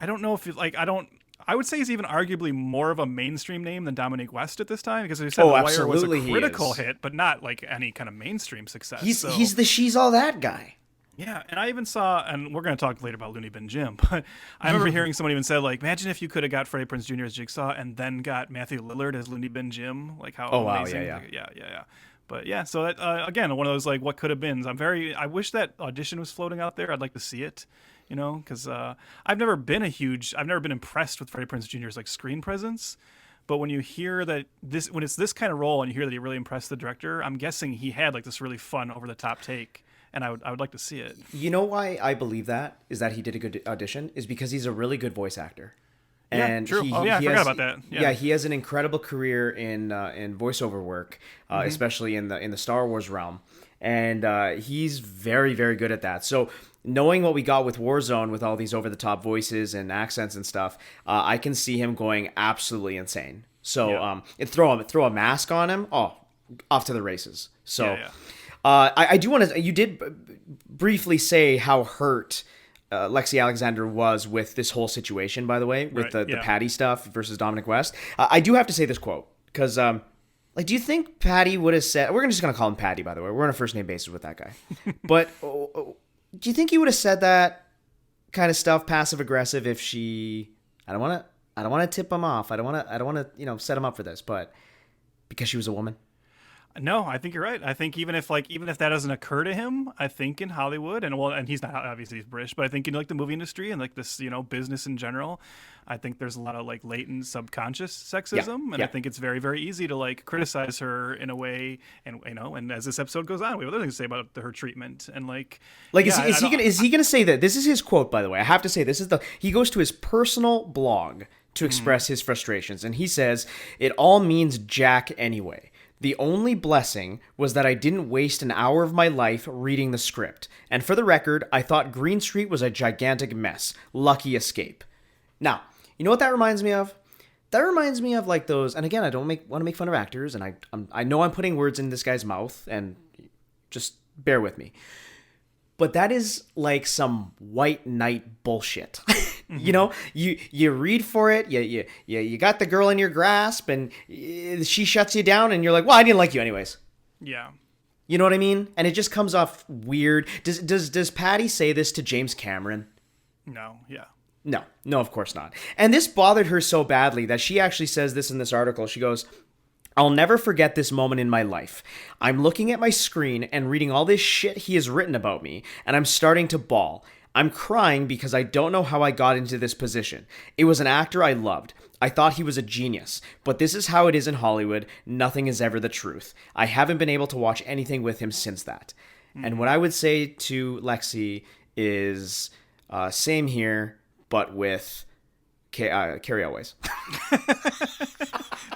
don't know if, I would say he's even arguably more of a mainstream name than Dominic West at this time because he said The Wire was a critical hit, but not, like, any kind of mainstream success. He's the She's All That guy. Yeah, and I even saw, and we're going to talk later about Looney Bin Jim, but I remember hearing someone even said, like, imagine if you could have got Freddie Prinze Jr. as Jigsaw and then got Matthew Lillard as Looney Bin Jim, like how amazing. Wow, yeah. But yeah, so that, again, one of those, like, what could have been. I wish that audition was floating out there. I'd like to see it, you know, because I've never been impressed with Freddie Prinze Jr.'s, like, screen presence. But when you hear that when it's this kind of role and you hear that he really impressed the director, I'm guessing he had, like, this really fun over the top take. And I would like to see it. You know why I believe that is that he did a good audition is because he's a really good voice actor. And true. I forgot about that. Yeah, he has an incredible career in voiceover work, especially in the Star Wars realm, and he's very, very good at that. So knowing what we got with Warzone, with all these over the top voices and accents and stuff, I can see him going absolutely insane. So throw a mask on him, off to the races. So. I do want to. You did briefly say how hurt Lexi Alexander was with this whole situation. By the way, with the Patty stuff versus Dominic West. I do have to say this quote because, do you think Patty would have said? We're just gonna call him Patty. By the way, we're on a first name basis with that guy. But do you think he would have said that kind of stuff, passive aggressive, if she? I don't want to tip him off. I don't want to set him up for this, but because she was a woman. No, I think you're right. I think even if that doesn't occur to him, I think in Hollywood and he's not, obviously he's British, but I think in, like, the movie industry and, like, this, you know, business in general, I think there's a lot of, like, latent subconscious sexism, and I think it's very, very easy to, like, criticize her in a way, and, you know, and as this episode goes on, we have other things to say about her treatment, and is he gonna say that? This is his quote, by the way. I have to say he goes to his personal blog to express his frustrations, and he says it all means jack anyway. The only blessing was that I didn't waste an hour of my life reading the script. And for the record, I thought Green Street was a gigantic mess. Lucky escape. Now, you know what that reminds me of? That reminds me of, like, those, and again, I don't want to make fun of actors, and I know I'm putting words in this guy's mouth, and just bear with me. But that is like some white knight bullshit. You know, you read for it, you got the girl in your grasp, and she shuts you down, and you're like, well, I didn't like you anyways. Yeah. You know what I mean? And it just comes off weird. Does Patty say this to James Cameron? No. Yeah. No, of course not. And this bothered her so badly that she actually says this in this article. She goes, I'll never forget this moment in my life. I'm looking at my screen and reading all this shit he has written about me, and I'm starting to bawl. I'm crying because I don't know how I got into this position. It was an actor I loved. I thought he was a genius. But this is how it is in Hollywood. Nothing is ever the truth. I haven't been able to watch anything with him since that. And what I would say to Lexi is same here, but with Carrie Elways.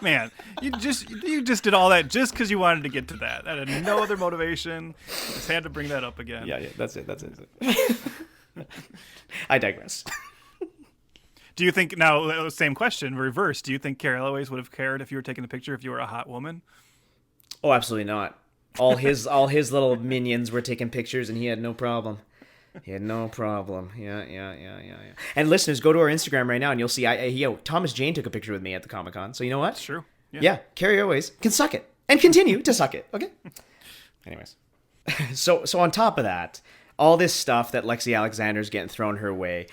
Man, you just did all that just because you wanted to get to that. That had no other motivation. Just had to bring that up again. Yeah, that's it. I digress. Do you think, now, same question, reverse, do you think Carrie Elways would have cared if you were taking a picture if you were a hot woman? Oh, absolutely not. All his little minions were taking pictures, and he had no problem. Yeah. And listeners, go to our Instagram right now, and you'll see. Thomas Jane took a picture with me at the Comic-Con. So you know what? It's true. Yeah, Carrie Elways can suck it and continue to suck it. Okay. Anyways, So on top of that, all this stuff that Lexi Alexander's getting thrown her way,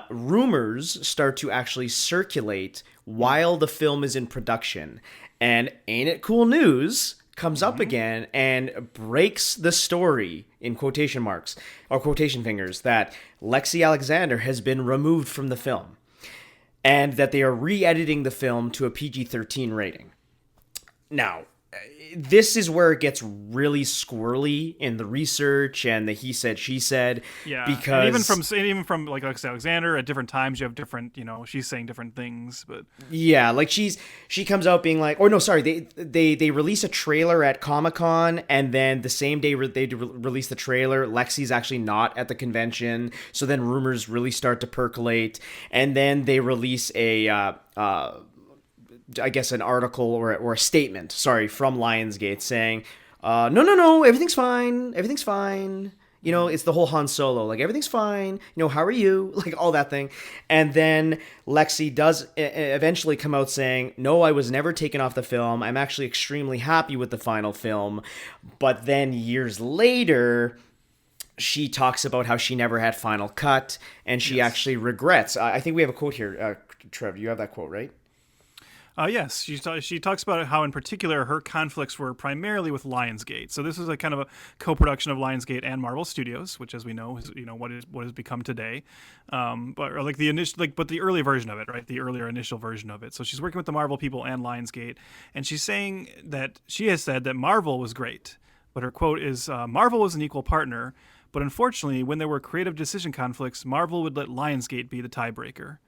rumors start to actually circulate while the film is in production. And Ain't It Cool News comes up again and breaks the story, in quotation marks, or quotation fingers, that Lexi Alexander has been removed from the film. And that they are re-editing the film to a PG-13 rating. Now, this is where it gets really squirrely in the research and the he said, she said. Yeah, because and even from like Alex Alexander, at different times you have different, she's saying different things. But yeah, like she comes out being like, or no, sorry, they release a trailer at Comic-Con, and then the same day they release the trailer, Lexi's actually not at the convention, so then rumors really start to percolate, and then they release I guess an article or a statement, from Lionsgate saying, no, everything's fine. It's the whole Han Solo, like, everything's fine. How are you? Like, all that thing. And then Lexi does eventually come out saying, no, I was never taken off the film. I'm actually extremely happy with the final film. But then years later, she talks about how she never had final cut, and she actually regrets. I think we have a quote here. Trev, you have that quote, right? Yes, she talks about how, in particular, her conflicts were primarily with Lionsgate. So this is a kind of a co-production of Lionsgate and Marvel Studios, which, as we know, is what has become today. But the early version of it, right? The earlier initial version of it. So she's working with the Marvel people and Lionsgate, and she's saying that she has said that Marvel was great, but her quote is, "Marvel was an equal partner, but unfortunately, when there were creative decision conflicts, Marvel would let Lionsgate be the tiebreaker.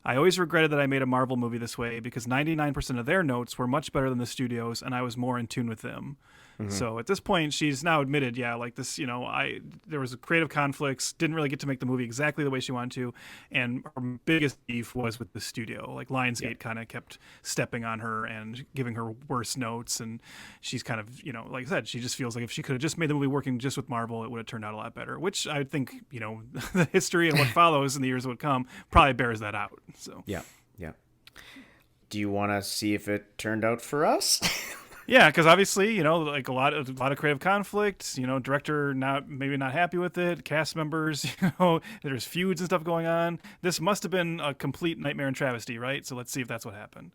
I always regretted that I made a Marvel movie this way because 99% of their notes were much better than the studios, and I was more in tune with them." So at this point, she's now admitted, there was creative conflicts, didn't really get to make the movie exactly the way she wanted to, and her biggest beef was with the studio. Like, Lionsgate kind of kept stepping on her and giving her worse notes, and she's kind of, like I said, she just feels like if she could have just made the movie working just with Marvel, it would have turned out a lot better, which I think, the history and what follows in the years that would come probably bears that out. So Yeah. Do you want to see if it turned out for us? Yeah, because obviously, like a lot of creative conflict. Director maybe not happy with it. Cast members, there's feuds and stuff going on. This must have been a complete nightmare and travesty, right? So let's see if that's what happened.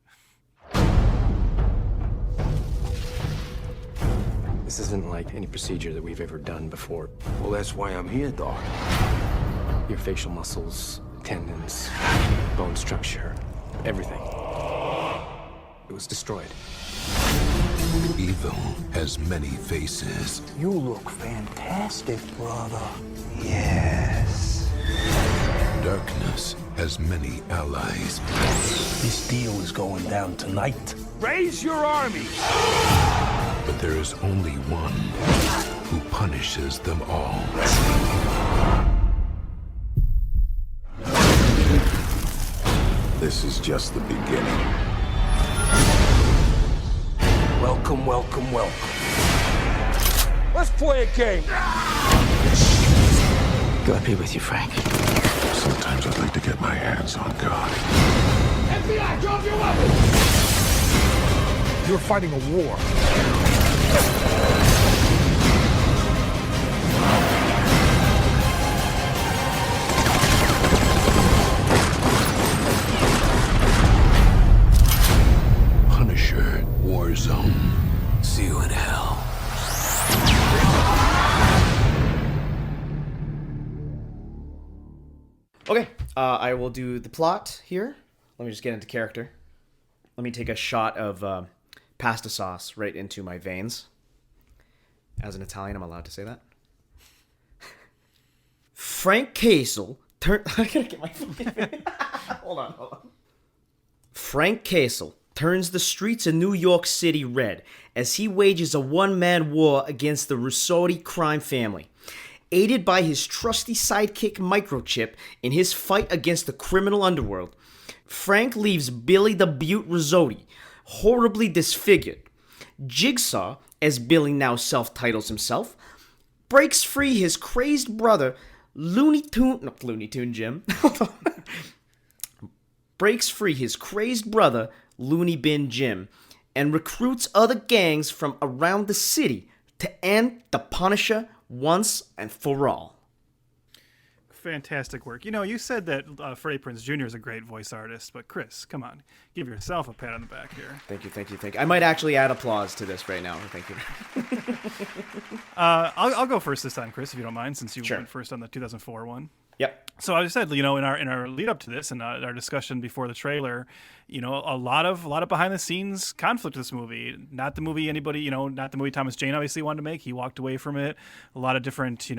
This isn't like any procedure that we've ever done before. Well, that's why I'm here, Doc. Your facial muscles, tendons, bone structure, everything. It was destroyed. Evil has many faces. You look fantastic, brother. Yes. Darkness has many allies. This deal is going down tonight. Raise your army! But there is only one who punishes them all. This is just the beginning. Welcome, welcome, welcome. Let's play a game. God be with you, Frank. Sometimes I'd like to get my hands on God. FBI, drop your weapons! You're fighting a war. Punisher Warzone. See you in hell. Okay, I will do the plot here. Let me just get into character. Let me take a shot of pasta sauce right into my veins. As an Italian, I'm allowed to say that. Frank Castle I gotta get my hold on. Frank Castle turns the streets of New York City red as he wages a one-man war against the Russotti crime family. Aided by his trusty sidekick Microchip in his fight against the criminal underworld, Frank leaves Billy the Butte Rizzotti horribly disfigured. Jigsaw, as Billy now self-titles himself, breaks free his crazed brother Looney Tune Jim. breaks free his crazed brother Looney Bin Jim and recruits other gangs from around the city to end the Punisher once and for all. Fantastic work. You said that Freddie Prinze Jr. is a great voice artist, but Chris, come on, give yourself a pat on the back here. Thank you. I might actually add applause to this right now. Thank you. I'll go first this time, Chris, if you don't mind, since you Sure. went first on the 2004 one. Yep. So I said, in our lead up to this and our discussion before the trailer, a lot of behind the scenes conflict with this movie. Not the movie anybody, not the movie Thomas Jane obviously wanted to make. He walked away from it. A lot of different,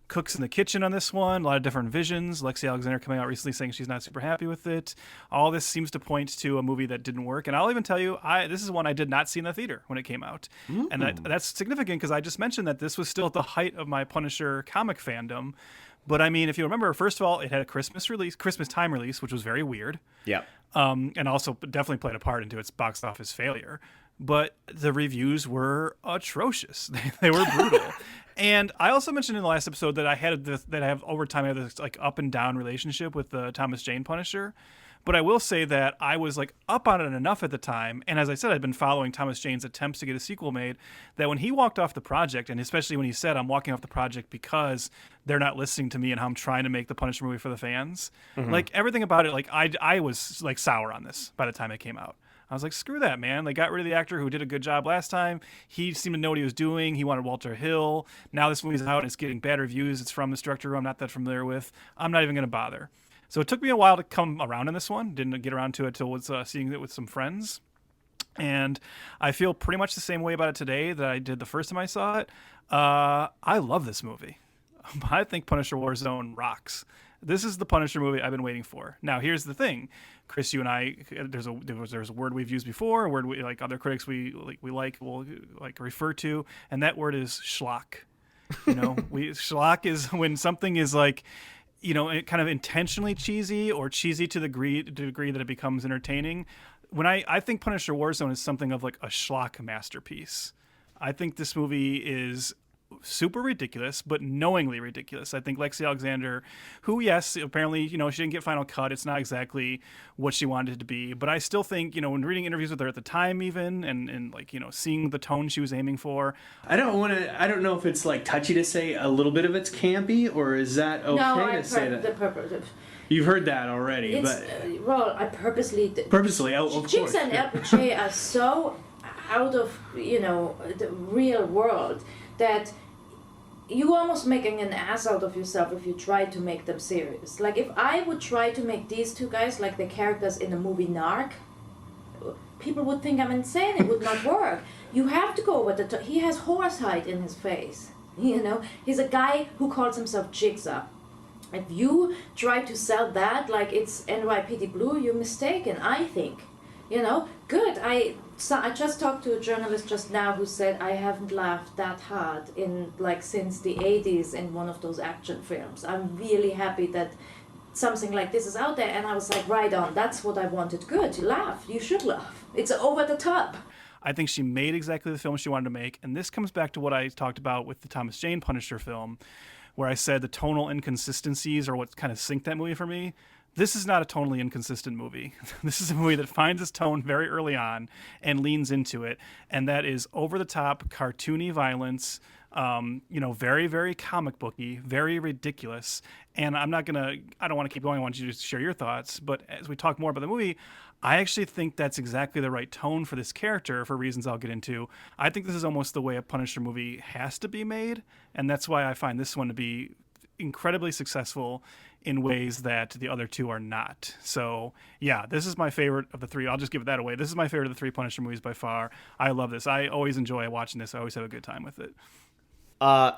cooks in the kitchen on this one. A lot of different visions. Lexi Alexander coming out recently saying she's not super happy with it. All this seems to point to a movie that didn't work. And I'll even tell you, this is one I did not see in the theater when it came out. Mm-hmm. And that's significant because I just mentioned that this was still at the height of my Punisher comic fandom. But I mean, if you remember, first of all, it had a Christmas time release, which was very weird. Yeah. And also definitely played a part into its box office failure. But the reviews were atrocious. They were brutal. And I also mentioned in the last episode that I have over time I have this like up and down relationship with the Thomas Jane Punisher. But I will say that I was like up on it enough at the time, and as I said, I'd been following Thomas Jane's attempts to get a sequel made, that when he walked off the project, and especially when he said, I'm walking off the project because they're not listening to me and how I'm trying to make the Punisher movie for the fans, like everything about it, like I was like sour on this by the time it came out. I was like, screw that, man. They got rid of the actor who did a good job last time. He seemed to know what he was doing. He wanted Walter Hill. Now this movie's out and it's getting bad reviews. It's from this director who I'm not that familiar with. I'm not even going to bother. So it took me a while to come around on this one. Didn't get around to it until was seeing it with some friends. And I feel pretty much the same way about it today that I did the first time I saw it. I love this movie. I think Punisher Warzone rocks. This is the Punisher movie I've been waiting for. Now, here's the thing. Chris, you and I, there's a word we've used before, a word we, like other critics will refer to, and that word is schlock. Schlock is when something is like, it kind of intentionally cheesy or cheesy to the degree that it becomes entertaining. When I think Punisher Warzone is something of like a schlock masterpiece. I think this movie is super ridiculous, but knowingly ridiculous. I think Lexi Alexander, who, yes, apparently, she didn't get final cut. It's not exactly what she wanted it to be. But I still think, when reading interviews with her at the time even, and like, seeing the tone she was aiming for. I don't know if it's like touchy to say a little bit of it's campy, or is that okay to say that? The purpose. You've heard that already, but... I purposely... Purposely, of course. Chicks and LPJ are so out of, the real world that you almost making an ass out of yourself if you try to make them serious. Like, if I would try to make these two guys like the characters in the movie Narc, people would think I'm insane. It would not work. You have to go with the... He has horsehide in his face. He's a guy who calls himself Jigsaw. If you try to sell that like it's NYPD Blue, you're mistaken, I think. Good. I just talked to a journalist just now who said I haven't laughed that hard since the 80s in one of those action films. I'm really happy that something like this is out there, and I was like, right on, that's what I wanted. Good, you laugh. You should laugh. It's over the top. I think she made exactly the film she wanted to make, and this comes back to what I talked about with the Thomas Jane Punisher film, where I said the tonal inconsistencies are what kind of sink that movie for me. This is not a tonally inconsistent movie. This is a movie that finds its tone very early on and leans into it, and that is over-the-top, cartoony violence, very, very comic booky, very ridiculous. And I don't want to keep going. I want you to share your thoughts. But as we talk more about the movie, I actually think that's exactly the right tone for this character for reasons I'll get into. I think this is almost the way a Punisher movie has to be made, and that's why I find this one to be incredibly successful in ways that the other two are not. So, yeah, this is my favorite of the three. I'll just give that away. This is my favorite of the three Punisher movies by far. I love this. I always enjoy watching this. I always have a good time with it.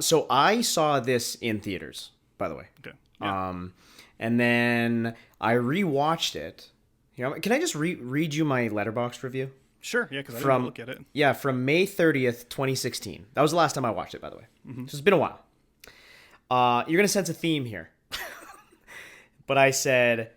So I saw this in theaters, by the way. Okay. Yeah. And then I rewatched it. Can I just read you my Letterboxd review? Sure, yeah, because I didn't look at it. Yeah, from May 30th, 2016. That was the last time I watched it, by the way. Mm-hmm. So it's been a while. You're going to sense a theme here. But I said,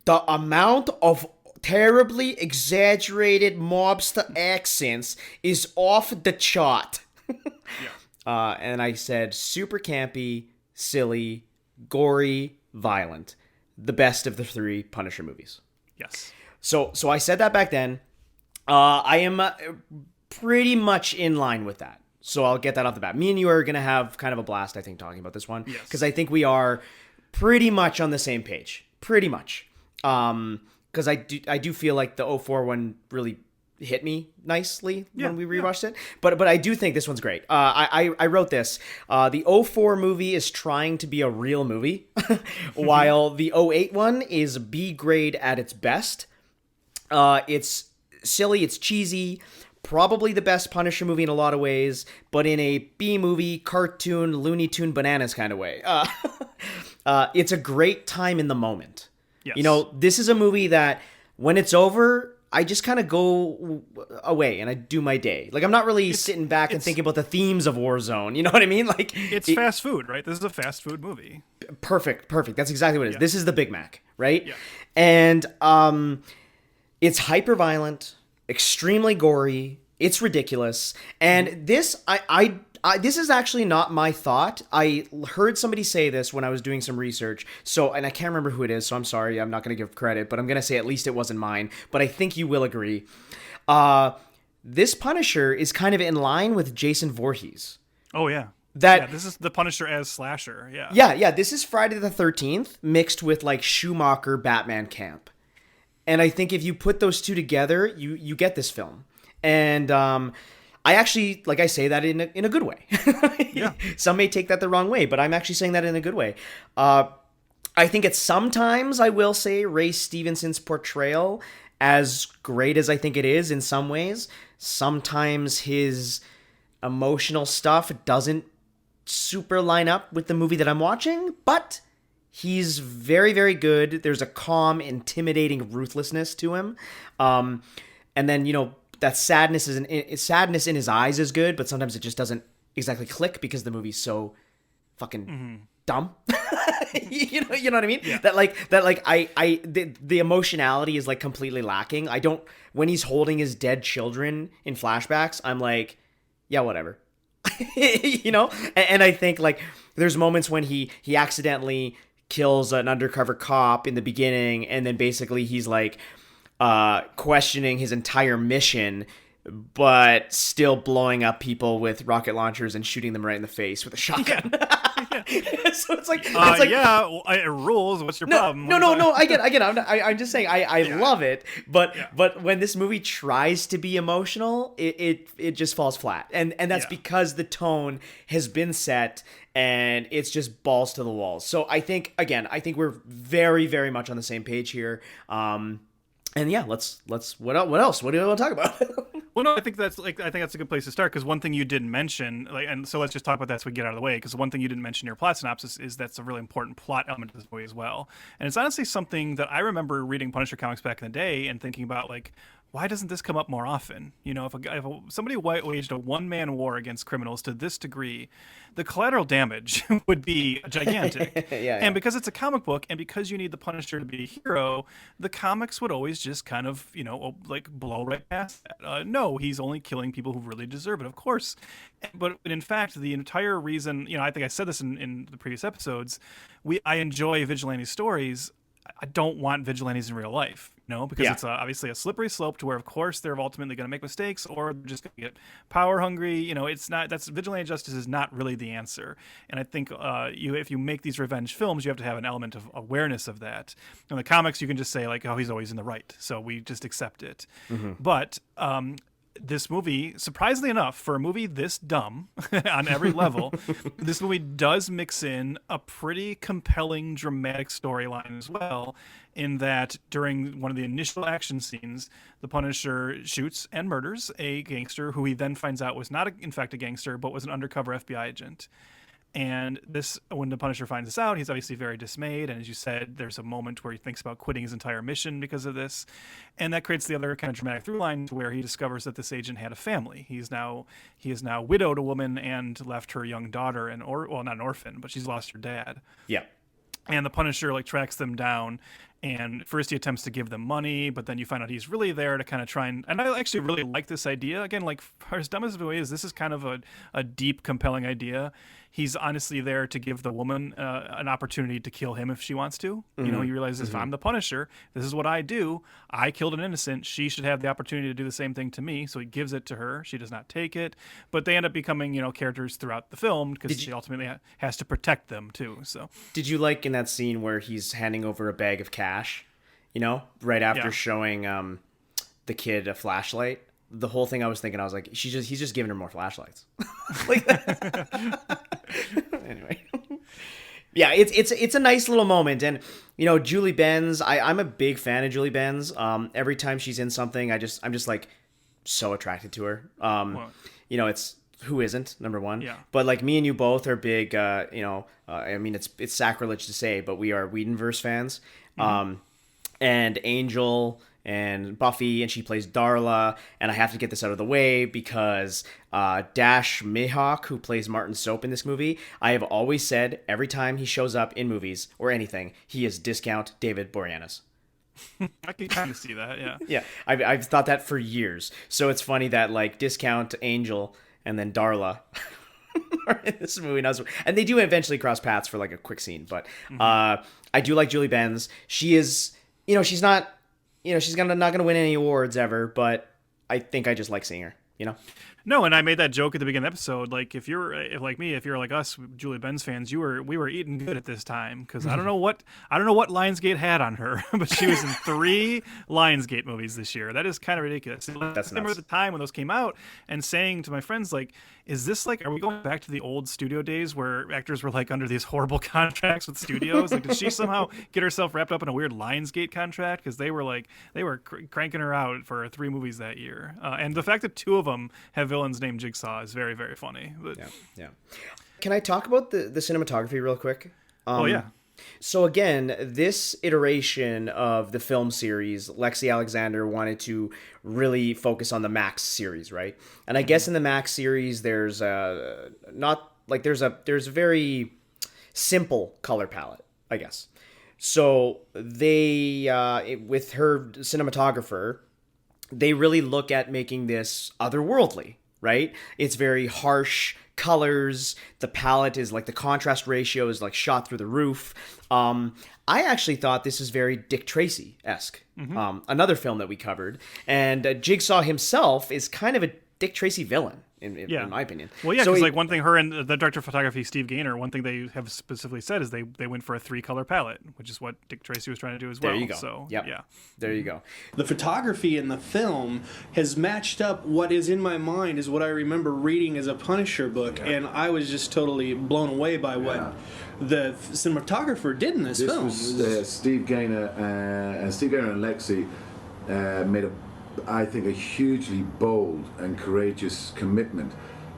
the amount of terribly exaggerated mobster accents is off the chart. Yeah. And I said, super campy, silly, gory, violent. The best of the three Punisher movies. Yes. So I said that back then. I am pretty much in line with that. So I'll get that off the bat. Me and you are going to have kind of a blast, I think, talking about this one. Yes. Because I think we are pretty much on the same page. Pretty much. Because I do feel like the '04 one really hit me nicely when we rewatched it. But I do think this one's great. I wrote this. The '04 movie is trying to be a real movie, while the '08 one is B grade at its best. It's silly, it's cheesy, probably the best Punisher movie in a lot of ways, but in a B movie, cartoon, Looney Tune bananas kind of way. It's a great time in the moment. Yes. You know, this is a movie that when it's over, I just kind of go away and I do my day. Like, I'm not really sitting back and thinking about the themes of Warzone. You know what I mean? Like, it's fast food, right? This is a fast food movie. Perfect. That's exactly what it is. Yeah. This is the Big Mac, right? Yeah. And it's hyper violent, extremely gory. It's ridiculous. And this, this is actually not my thought. I heard somebody say this when I was doing some research. So, and I can't remember who it is, so I'm sorry. I'm not going to give credit, but I'm going to say at least it wasn't mine. But I think you will agree. This Punisher is kind of in line with Jason Voorhees. Oh, yeah. That this is the Punisher as slasher. Yeah. Yeah. This is Friday the 13th mixed with like Schumacher Batman Camp. And I think if you put those two together, you get this film. And I actually, like, I say that in a good way. Yeah. Some may take that the wrong way, but I'm actually saying that in a good way. I think it's sometimes, I will say, Ray Stevenson's portrayal, as great as I think it is in some ways, sometimes his emotional stuff doesn't super line up with the movie that I'm watching, but he's very, very good. There's a calm, intimidating ruthlessness to him. And then, you know, that sadness in his eyes is good, but sometimes it just doesn't exactly click because the movie's so fucking dumb. you know what I mean? Yeah. The emotionality is like completely lacking. When he's holding his dead children in flashbacks, I'm like, yeah, whatever. You know? And I think like there's moments when he accidentally kills an undercover cop in the beginning, and then basically he's like questioning his entire mission, but still blowing up people with rocket launchers and shooting them right in the face with a shotgun. So it's like, yeah, well, it rules. What's your problem? No. I get. I'm just saying. I love it, but when this movie tries to be emotional, it just falls flat, and that's because the tone has been set, and it's just balls to the walls. So I think we're very, very much on the same page here. And yeah, let's what else? What do you want to talk about? Well, no, I think that's a good place to start, because one thing you didn't mention, and so let's just talk about that so we get out of the way, because one thing you didn't mention in your plot synopsis is that's a really important plot element of this movie as well. And it's honestly something that I remember reading Punisher comics back in the day and thinking about, like, why doesn't this come up more often? You know, if somebody waged a one-man war against criminals to this degree, the collateral damage would be gigantic. Yeah. And because it's a comic book, and because you need the Punisher to be a hero, the comics would always just kind of, you know, like blow right past that. No, he's only killing people who really deserve it, of course. But in fact, the entire reason, you know, I think I said this in the previous episodes, I enjoy vigilante stories. I don't want vigilantes in real life, you know, because it's obviously a slippery slope to where, of course, they're ultimately going to make mistakes, or they're just going to get power hungry. You know, vigilante justice is not really the answer. And I think if you make these revenge films, you have to have an element of awareness of that. In the comics, you can just say, like, oh, he's always in the right, so we just accept it. Mm-hmm. But this movie, surprisingly enough, for a movie this dumb on every level, this movie does mix in a pretty compelling, dramatic storyline as well, in that during one of the initial action scenes, the Punisher shoots and murders a gangster who he then finds out was not, in fact, a gangster, but was an undercover FBI agent. And when the Punisher finds this out, he's obviously very dismayed. And as you said, there's a moment where he thinks about quitting his entire mission because of this. And that creates the other kind of dramatic through line where he discovers that this agent had a family. He has now widowed a woman and left her young daughter, not an orphan, but she's lost her dad. Yeah. And the Punisher tracks them down, and first he attempts to give them money, but then you find out he's really there to kind of try and I actually really like this idea. Again, like, as dumb as it is, this is kind of a deep, compelling idea. he's honestly there to give the woman an opportunity to kill him if she wants to. You know, he realizes if I'm the Punisher, this is what I do. I killed an innocent. She should have the opportunity to do the same thing to me. So he gives it to her. She does not take it. But they end up becoming, you know, characters throughout the film because she ultimately has to protect them too. So did you like in that scene where he's handing over a bag of cash, you know, right after showing the kid a flashlight? The whole thing I was thinking, I was like, he's just giving her more flashlights. Like, anyway. Yeah, it's a nice little moment. And, you know, Julie Benz, I'm a big fan of Julie Benz. Every time she's in something, I'm just like so attracted to her. You know, it's who isn't, number one. Yeah. But like me and you both are big, you know, I mean, it's sacrilege to say, but we are Whedonverse fans. And Angel and Buffy, and she plays Darla, and I have to get this out of the way because Dash Mihawk, who plays Martin Soap in this movie, I have always said every time he shows up in movies or anything, he is discount David Boreanaz. I can kind of see that, yeah. Yeah, I've thought that for years. So it's funny that like discount Angel and then Darla are in this movie, and they do eventually cross paths for like a quick scene. But I do like Julie Benz. She is, you know, she's not. You know, she's not gonna win any awards ever, but I think I just like seeing her. You know. No, and I made that joke at the beginning of the episode. Like, if you're like me, if you're like us, Julie Benz fans, we were eating good at this time because I don't know what Lionsgate had on her, but she was in 3 Lionsgate movies this year. That is kind of ridiculous. That's I remember the time when those came out and saying to my friends, like, is this like, are we going back to the old studio days where actors were like under these horrible contracts with studios? Like, did she somehow get herself wrapped up in a weird Lionsgate contract? Because they were cranking her out for 3 movies that year, and the fact that 2 of them have villains named Jigsaw is very, very funny. But yeah. Can I talk about the cinematography real quick? Oh yeah. So again, this iteration of the film series, Lexi Alexander wanted to really focus on the Max series, right? And I guess in the Max series, there's a very simple color palette, I guess. So they, with her cinematographer, they really look at making this otherworldly, right? It's very harsh colors. The palette is like the contrast ratio is like shot through the roof. I actually thought this is very Dick Tracy-esque, another film that we covered. And Jigsaw himself is kind of a Dick Tracy villain. In my opinion. Well, yeah, So because like one thing her and the director of photography, Steve Gaynor, one thing they have specifically said is they went for a 3-color palette, which is what Dick Tracy was trying to do as well. There you go. So, yeah. There you go. The photography in the film has matched up what is in my mind is what I remember reading as a Punisher book, and I was just totally blown away by what the cinematographer did in this film. Was, Steve Gaynor and Lexi made I think a hugely bold and courageous commitment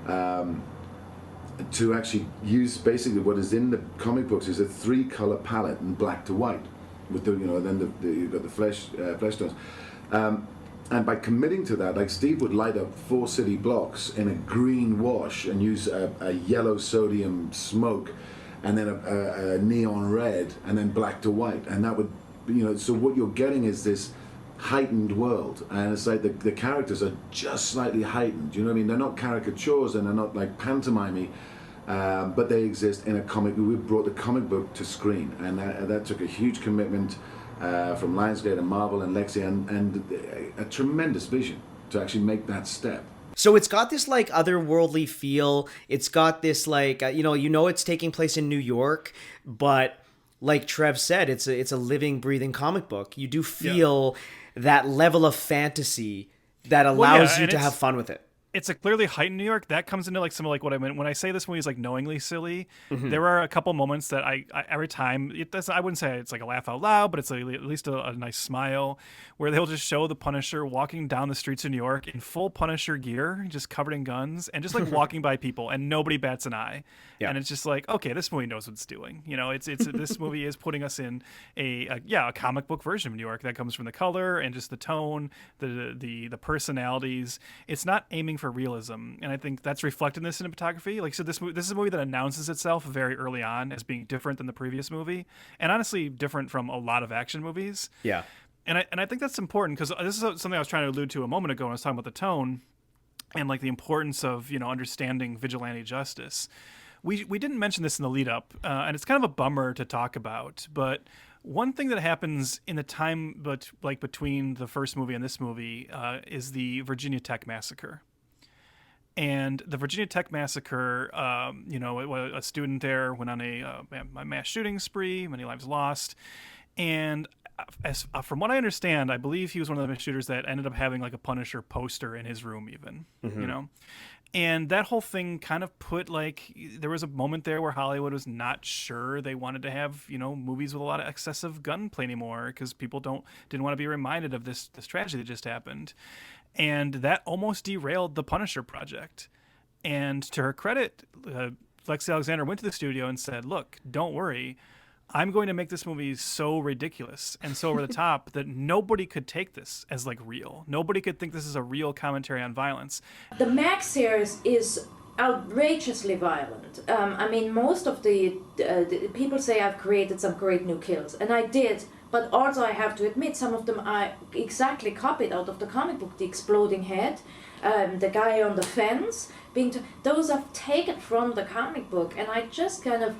to actually use basically what is in the comic books is a 3-color palette in black to white, with the then you've got the flesh tones, and by committing to that, like Steve would light up 4 city blocks in a green wash and use a yellow sodium smoke, and then a neon red, and then black to white, and that would so what you're getting is this heightened world, and it's like the characters are just slightly heightened. You know what I mean? They're not caricatures and they're not like pantomime-y, but they exist in a comic. We brought the comic book to screen, and that took a huge commitment from Lionsgate and Marvel and Lexi, and a tremendous vision to actually make that step. So it's got this like otherworldly feel. It's got this like it's taking place in New York, but like Trev said, it's a living, breathing comic book. You do feel that level of fantasy that allows you to have fun with it. It's a clearly heightened New York. That comes into like some of like what I meant when I say this movie is like knowingly silly. There are a couple moments that I every time I wouldn't say it's like a laugh out loud, but it's like at least a nice smile, where they'll just show the Punisher walking down the streets of New York in full Punisher gear, just covered in guns, and just like walking by people, and nobody bats an eye. And it's just like, okay, this movie knows what it's doing. It's this movie is putting us in a comic book version of New York that comes from the color and just the tone, the personalities. It's not aiming for realism, and I think that's reflected in the cinematography. Like, so this is a movie that announces itself very early on as being different than the previous movie, and honestly different from a lot of action movies. Yeah, and I think that's important because this is something I was trying to allude to a moment ago when I was talking about the tone and like the importance of understanding vigilante justice. we didn't mention this in the lead up, and it's kind of a bummer to talk about, but one thing that happens in the time between the first movie and this movie is the Virginia Tech massacre. And the Virginia Tech massacre, a student there went on a mass shooting spree, many lives lost. And from what I understand, I believe he was one of the shooters that ended up having like a Punisher poster in his room even, And that whole thing kind of put there was a moment there where Hollywood was not sure they wanted to have, movies with a lot of excessive gunplay anymore because people didn't want to be reminded of this tragedy that just happened. And that almost derailed the Punisher project. And to her credit, Lexi Alexander went to the studio and said, look, don't worry. I'm going to make this movie so ridiculous and so over the top that nobody could take this as real. Nobody could think this is a real commentary on violence. The Max series is outrageously violent. Most of the people say I've created some great new kills, and I did. But also I have to admit some of them are exactly copied out of the comic book. The exploding head, the guy on the fence, those are taken from the comic book. And I just kind of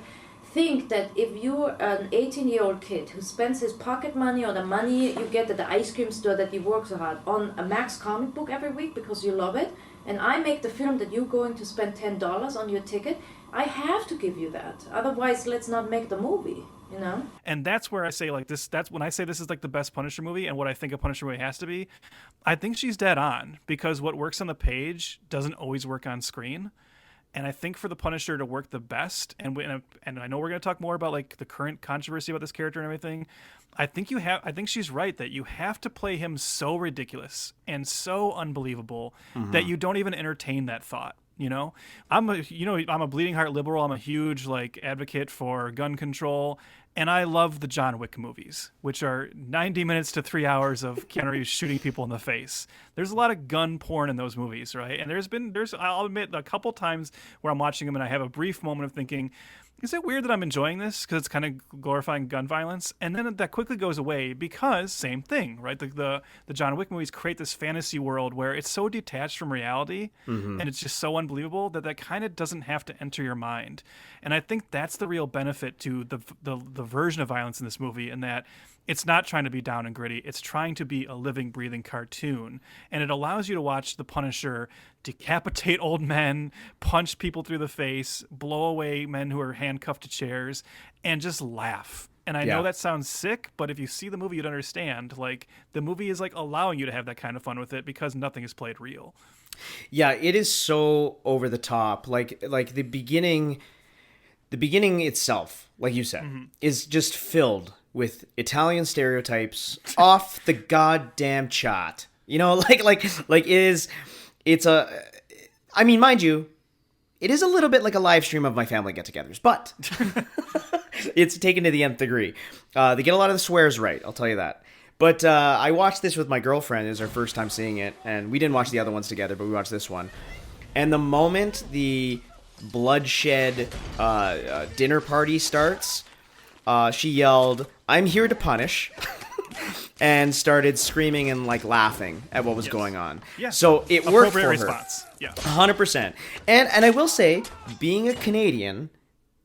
think that if you're an 18-year-old kid who spends his pocket money or the money you get at the ice cream store that you work so hard on a Max comic book every week because you love it, and I make the film that you're going to spend $10 on your ticket, I have to give you that. Otherwise, let's not make the movie. And that's where I say this. That's when I say this is the best Punisher movie and what I think a Punisher movie has to be. I think she's dead on because what works on the page doesn't always work on screen. And I think for the Punisher to work the best, and I know we're going to talk more about the current controversy about this character and everything. I think she's right that you have to play him so ridiculous and so unbelievable that you don't even entertain that thought. I'm a bleeding heart liberal. I'm a huge advocate for gun control, and I love the John Wick movies, which are 90 minutes to 3 hours of Keanu Reeves shooting people in the face. There's a lot of gun porn in those movies, right? And I'll admit a couple times where I'm watching them and I have a brief moment of thinking, is it weird that I'm enjoying this because it's kind of glorifying gun violence? And then that quickly goes away because same thing, right? The John Wick movies create this fantasy world where it's so detached from reality and it's just so unbelievable that kind of doesn't have to enter your mind. And I think that's the real benefit to the version of violence in this movie, in that it's not trying to be down and gritty. It's trying to be a living, breathing cartoon. And it allows you to watch the Punisher decapitate old men, punch people through the face, blow away men who are handcuffed to chairs, and just laugh. And I know that sounds sick, but if you see the movie, you'd understand. The movie is allowing you to have that kind of fun with it because nothing is played real. Yeah, it is so over the top. The beginning itself, like you said, is just filled with Italian stereotypes off the goddamn chart. Mind you, it is a little bit like a live stream of my family get-togethers, but it's taken to the nth degree. They get a lot of the swears right, I'll tell you that. But I watched this with my girlfriend. It was our first time seeing it, and we didn't watch the other ones together, but we watched this one. And the moment the bloodshed dinner party starts, she yelled, "I'm here to punish," and started screaming and laughing at what was going on. Yeah. So it worked for her. Response. Yeah. 100%. And I will say, being a Canadian,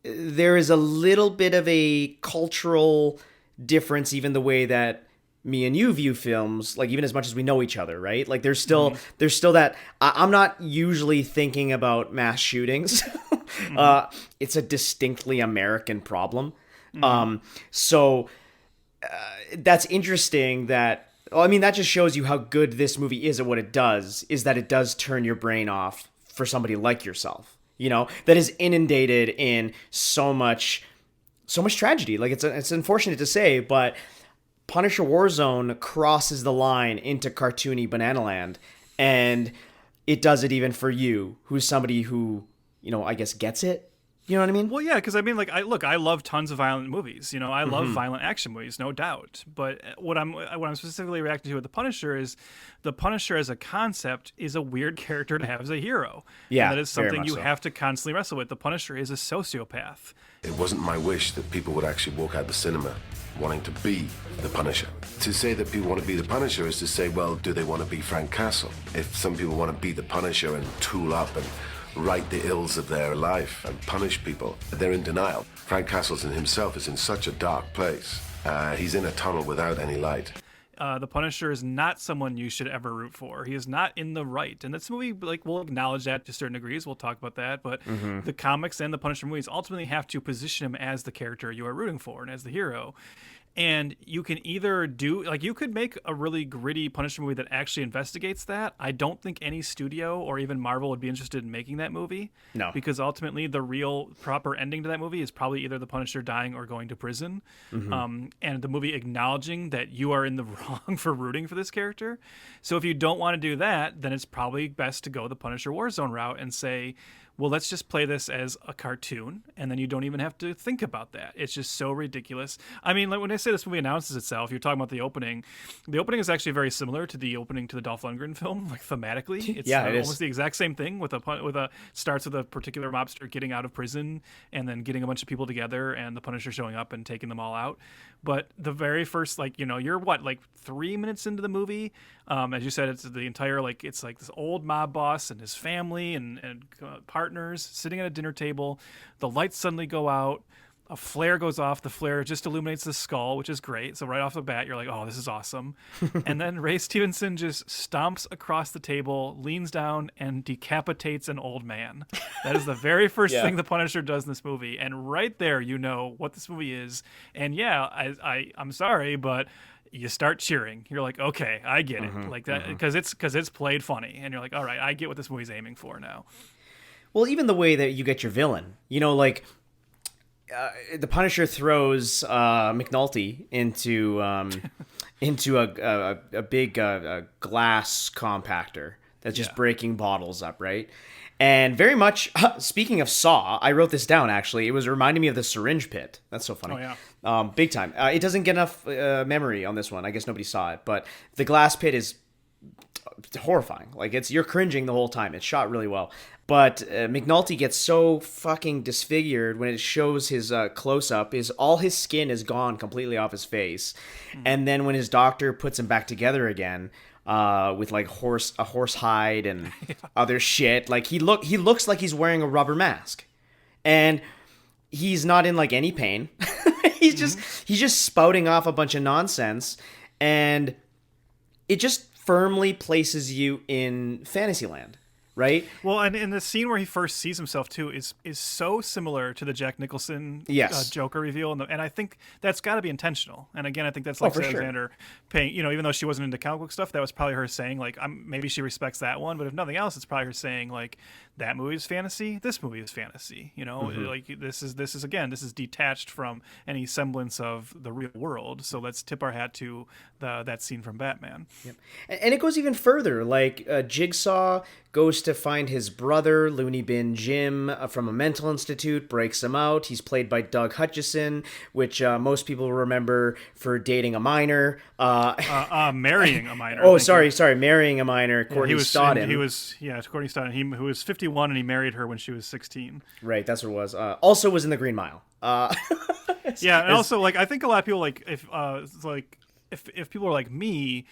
there is a little bit of a cultural difference, even the way that me and you view films, even as much as we know each other, right? There's still that. I'm not usually thinking about mass shootings. It's a distinctly American problem. So that's interesting that just shows you how good this movie is at what it does, is that it does turn your brain off for somebody like yourself, that is inundated in so much tragedy. It's unfortunate to say, but Punisher Warzone crosses the line into cartoony banana land, and it does it even for you, who's somebody who, I guess gets it. You know what I mean? Well, yeah, because I love tons of violent movies. I love violent action movies, no doubt. But what I'm specifically reacting to with the Punisher is the Punisher as a concept is a weird character to have as a hero. Yeah, and that is something you have to constantly wrestle with. The Punisher is a sociopath. It wasn't my wish that people would actually walk out the cinema wanting to be the Punisher. To say that people want to be the Punisher is to say, well, do they want to be Frank Castle? If some people want to be the Punisher and tool up and right the ills of their life and punish people. They're in denial. Frank Castleton himself is in such a dark place. He's in a tunnel without any light. The Punisher is not someone you should ever root for. He is not in the right. And this movie, like, we'll acknowledge that to certain degrees. We'll talk about that. But the comics and the Punisher movies ultimately have to position him as the character you are rooting for and as the hero. And you can either do, like, you could make a really gritty Punisher movie that actually investigates that. I don't think any studio or even Marvel would be interested in making that movie. No. Because ultimately the real proper ending to that movie is probably either the Punisher dying or going to prison. And the movie acknowledging that you are in the wrong for rooting for this character. So if you don't want to do that, then it's probably best to go the Punisher Warzone route and say, well, let's just play this as a cartoon, and then you don't even have to think about that. It's just so ridiculous. I mean, like, when I say this movie announces itself, you're talking about the opening. The opening is actually very similar to the opening to the Dolph Lundgren film, like thematically. It's it almost is. the exact same thing with a starts with a particular mobster getting out of prison and then getting a bunch of people together and the Punisher showing up and taking them all out. But the very first, like, you know, you're what, like 3 minutes into the movie. As you said, it's the entire, like, it's like this old mob boss and his family and partners sitting at a dinner table. The lights suddenly go out. A flare goes off. The flare just illuminates the skull, which is great. So right off the bat, you're like, oh, this is awesome. And then Ray Stevenson just stomps across the table, leans down, and decapitates an old man. That is the very first thing the Punisher does in this movie. And right there, you know what this movie is. And yeah, I'm sorry, but you start cheering. You're like, okay, I get it. Like that, because it's played funny. And you're like, all right, I get what this movie's aiming for now. Well, even the way that you get your villain, you know, like the Punisher throws McNulty into a big glass compactor that's just breaking bottles up, right? And very much, speaking of Saw, I wrote this down, actually. It was reminding me of the syringe pit. That's so funny. Oh, yeah. Big time. It doesn't get enough memory on this one. I guess nobody saw it. But the glass pit is horrifying. Like, you're cringing the whole time. It's shot really well. But McNulty gets so fucking disfigured when it shows his close-up. All his skin is gone completely off his face. And then when his doctor puts him back together again, with like a horse hide and other shit, like he looks like he's wearing a rubber mask, and he's not in like any pain. he's just spouting off a bunch of nonsense, and it just firmly places you in Fantasyland. Right. Well, and in the scene where he first sees himself too is so similar to the Jack Nicholson Joker reveal, and I think that's got to be intentional. And again, I think that's Lexi Alexander paying. You know, even though she wasn't into comic book stuff, that was probably her saying like, maybe she respects that one, but if nothing else, it's probably her saying like, that movie is fantasy. This movie is fantasy. You know, like this is detached from any semblance of the real world. So let's tip our hat to that scene from Batman. Yep. And it goes even further. Like Jigsaw goes to find his brother, Looney Bin Jim, from a mental institute, breaks him out. He's played by Doug Hutchison, which most people remember for dating a minor. Marrying a minor. Oh, sorry, marrying a minor, Courtney Stodden. Courtney Stodden. Who was 51 and he married her when she was 16. Right, that's what it was. Also was in The Green Mile. Yeah, and also, like, I think a lot of people, like, if people are like me,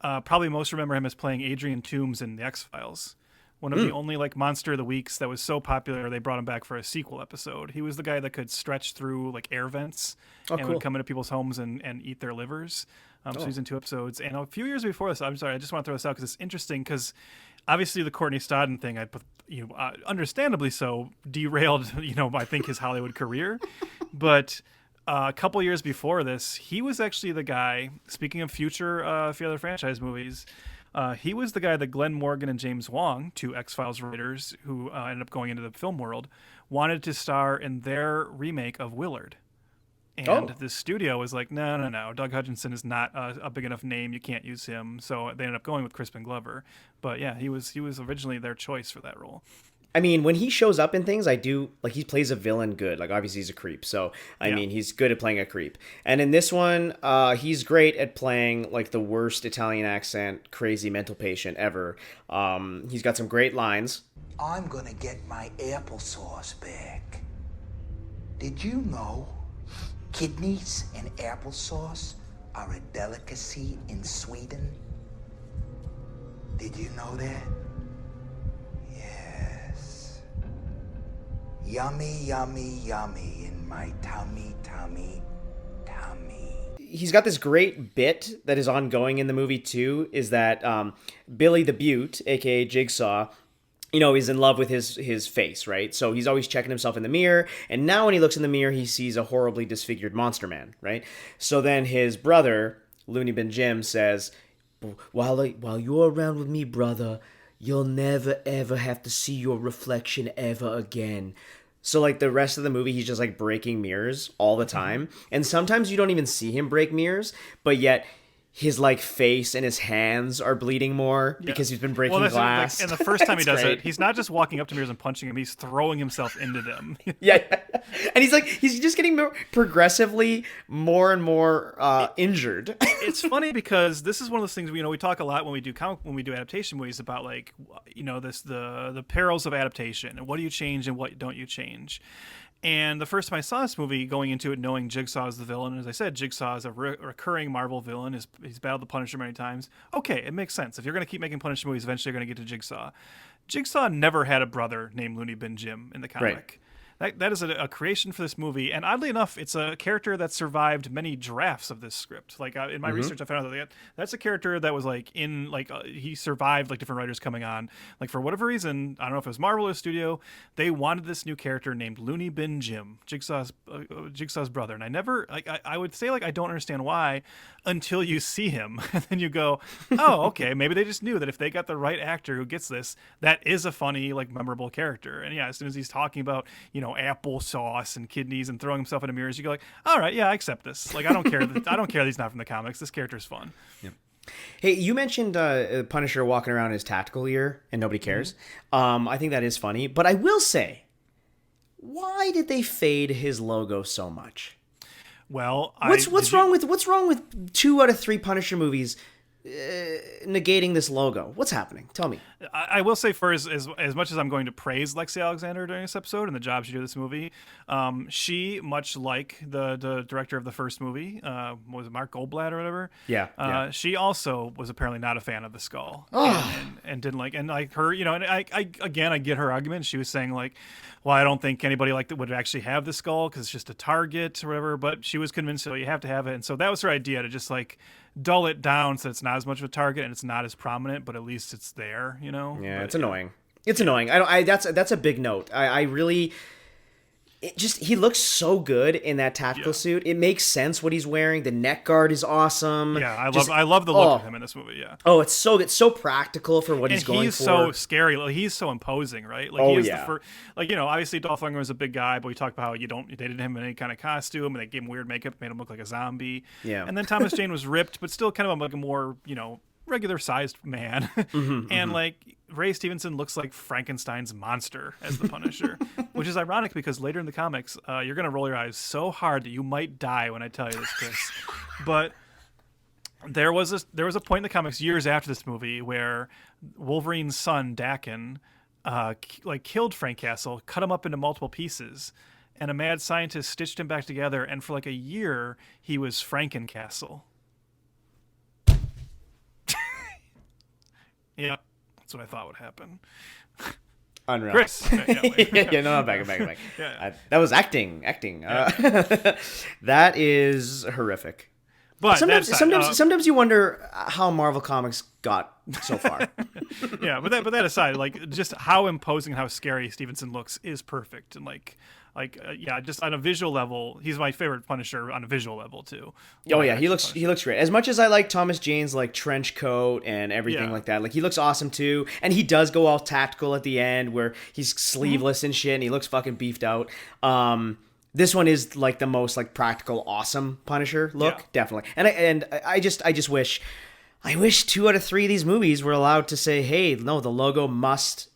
probably most remember him as playing Adrian Toomes in The X-Files. One of the only, like, Monster of the Weeks that was so popular they brought him back for a sequel episode. He was the guy that could stretch through, like, air vents would come into people's homes and eat their livers. So he's in 2 episodes. And a few years before this, I'm sorry, I just want to throw this out because it's interesting because obviously the Courtney Stodden thing, understandably so, derailed, I think his Hollywood career. But a couple years before this, he was actually the guy, speaking of future other franchise movies, he was the guy that Glenn Morgan and James Wong, 2 X-Files writers who ended up going into the film world, wanted to star in their remake of Willard. And the studio was like, no. Doug Hutchinson is not a big enough name. You can't use him. So they ended up going with Crispin Glover. But yeah, he was originally their choice for that role. I mean, when he shows up in things, I do, like, he plays a villain good. Like, obviously he's a creep. So, I mean, he's good at playing a creep. And in this one, he's great at playing, like, the worst Italian accent, crazy mental patient ever. He's got some great lines. I'm gonna get my applesauce back. Did you know kidneys and applesauce are a delicacy in Sweden? Did you know that? Yes. Yummy, yummy, yummy in my tummy, tummy, tummy. He's got this great bit that is ongoing in the movie too, is that Billy the Beaut, aka Jigsaw, he's in love with his face, right? So he's always checking himself in the mirror, and now when he looks in the mirror, he sees a horribly disfigured monster man, right? So then his brother, Looney Bin Jim, says, while you're around with me, brother, you'll never ever have to see your reflection ever again. So like the rest of the movie, he's just like breaking mirrors all the time. And sometimes you don't even see him break mirrors, but yet his like face and his hands are bleeding more because he's been breaking glass. And the first time he does great. it, he's not just walking up to mirrors and punching them, he's throwing himself into them. Yeah. And he's just getting progressively more and more injured. It's funny because this is one of those things we talk a lot when we do adaptation movies about the perils of adaptation and what do you change and what don't you change. And the first time I saw this movie, going into it knowing Jigsaw is the villain, as I said, Jigsaw is a recurring Marvel villain. He's battled the Punisher many times. Okay, it makes sense. If you're going to keep making Punisher movies, eventually you're going to get to Jigsaw. Jigsaw never had a brother named Looney Bin Jim in the comic. Right. That is a creation for this movie, and oddly enough, it's a character that survived many drafts of this script. Like in my research, I found out that that's a character that was he survived like different writers coming on. Like for whatever reason, I don't know if it was Marvel or studio, they wanted this new character named Looney Bin Jim, Jigsaw's brother. And I would say I don't understand why until you see him, and then you go, oh, okay, maybe they just knew that if they got the right actor who gets this, that is a funny memorable character. And yeah, as soon as he's talking about applesauce and kidneys and throwing himself into mirrors, you go like, all right, yeah, I accept this. I don't care. I don't care that he's not from the comics. This character's fun. Yeah. Hey, you mentioned Punisher walking around in his tactical gear and nobody cares. I think that is funny, but I will say, why did they fade his logo so much? Well, what's wrong with 2 out of 3 Punisher movies negating this logo? What's happening? Tell me. I will say, for as much as I'm going to praise Lexi Alexander during this episode and the job she did with this movie, she, much like the director of the first movie, was it Mark Goldblatt or whatever? Yeah. She also was apparently not a fan of the skull and didn't like, and like her, and I get her argument. She was saying well, I don't think anybody would actually have the skull because it's just a target or whatever, but she was convinced you have to have it. And so that was her idea, to just dull it down so it's not as much of a target and it's not as prominent, but at least it's there, Yeah, it's annoying. It's annoying. That's a big note. I really, he looks so good in that tactical suit. It makes sense what he's wearing. The neck guard is awesome. Yeah, I love the look of him in this movie. Yeah. Oh, it's so practical for what he's going for. He's so scary. He's so imposing, right? Obviously Dolph Lundgren was a big guy, but we talked about how they didn't have him in any kind of costume, and they gave him weird makeup, made him look like a zombie. Yeah. And then Thomas Jane was ripped, but still kind of a more regular sized man. And Ray Stevenson looks like Frankenstein's monster as the Punisher, which is ironic because later in the comics, you're going to roll your eyes so hard that you might die when I tell you this, Chris. But there was a point in the comics years after this movie where Wolverine's son, Daken, killed Frank Castle, cut him up into multiple pieces, and a mad scientist stitched him back together, and for a year, he was Frankencastle. Yeah, that's what I thought would happen. Unreal. Chris. No, back. Yeah. That was acting. Yeah. That is horrific. But sometimes you wonder how Marvel Comics got so far. Yeah, but that aside, just how imposing and how scary Stevenson looks is perfect, and just on a visual level, he's my favorite Punisher on a visual level too. Oh yeah, he looks great. As much as I like Thomas Jane's trench coat and everything like that, he looks awesome too. And he does go all tactical at the end where he's sleeveless and shit, and he looks fucking beefed out. This one is the most practical, awesome Punisher look, definitely. And I just wish 2 out of 3 of these movies were allowed to say, hey, no, the logo must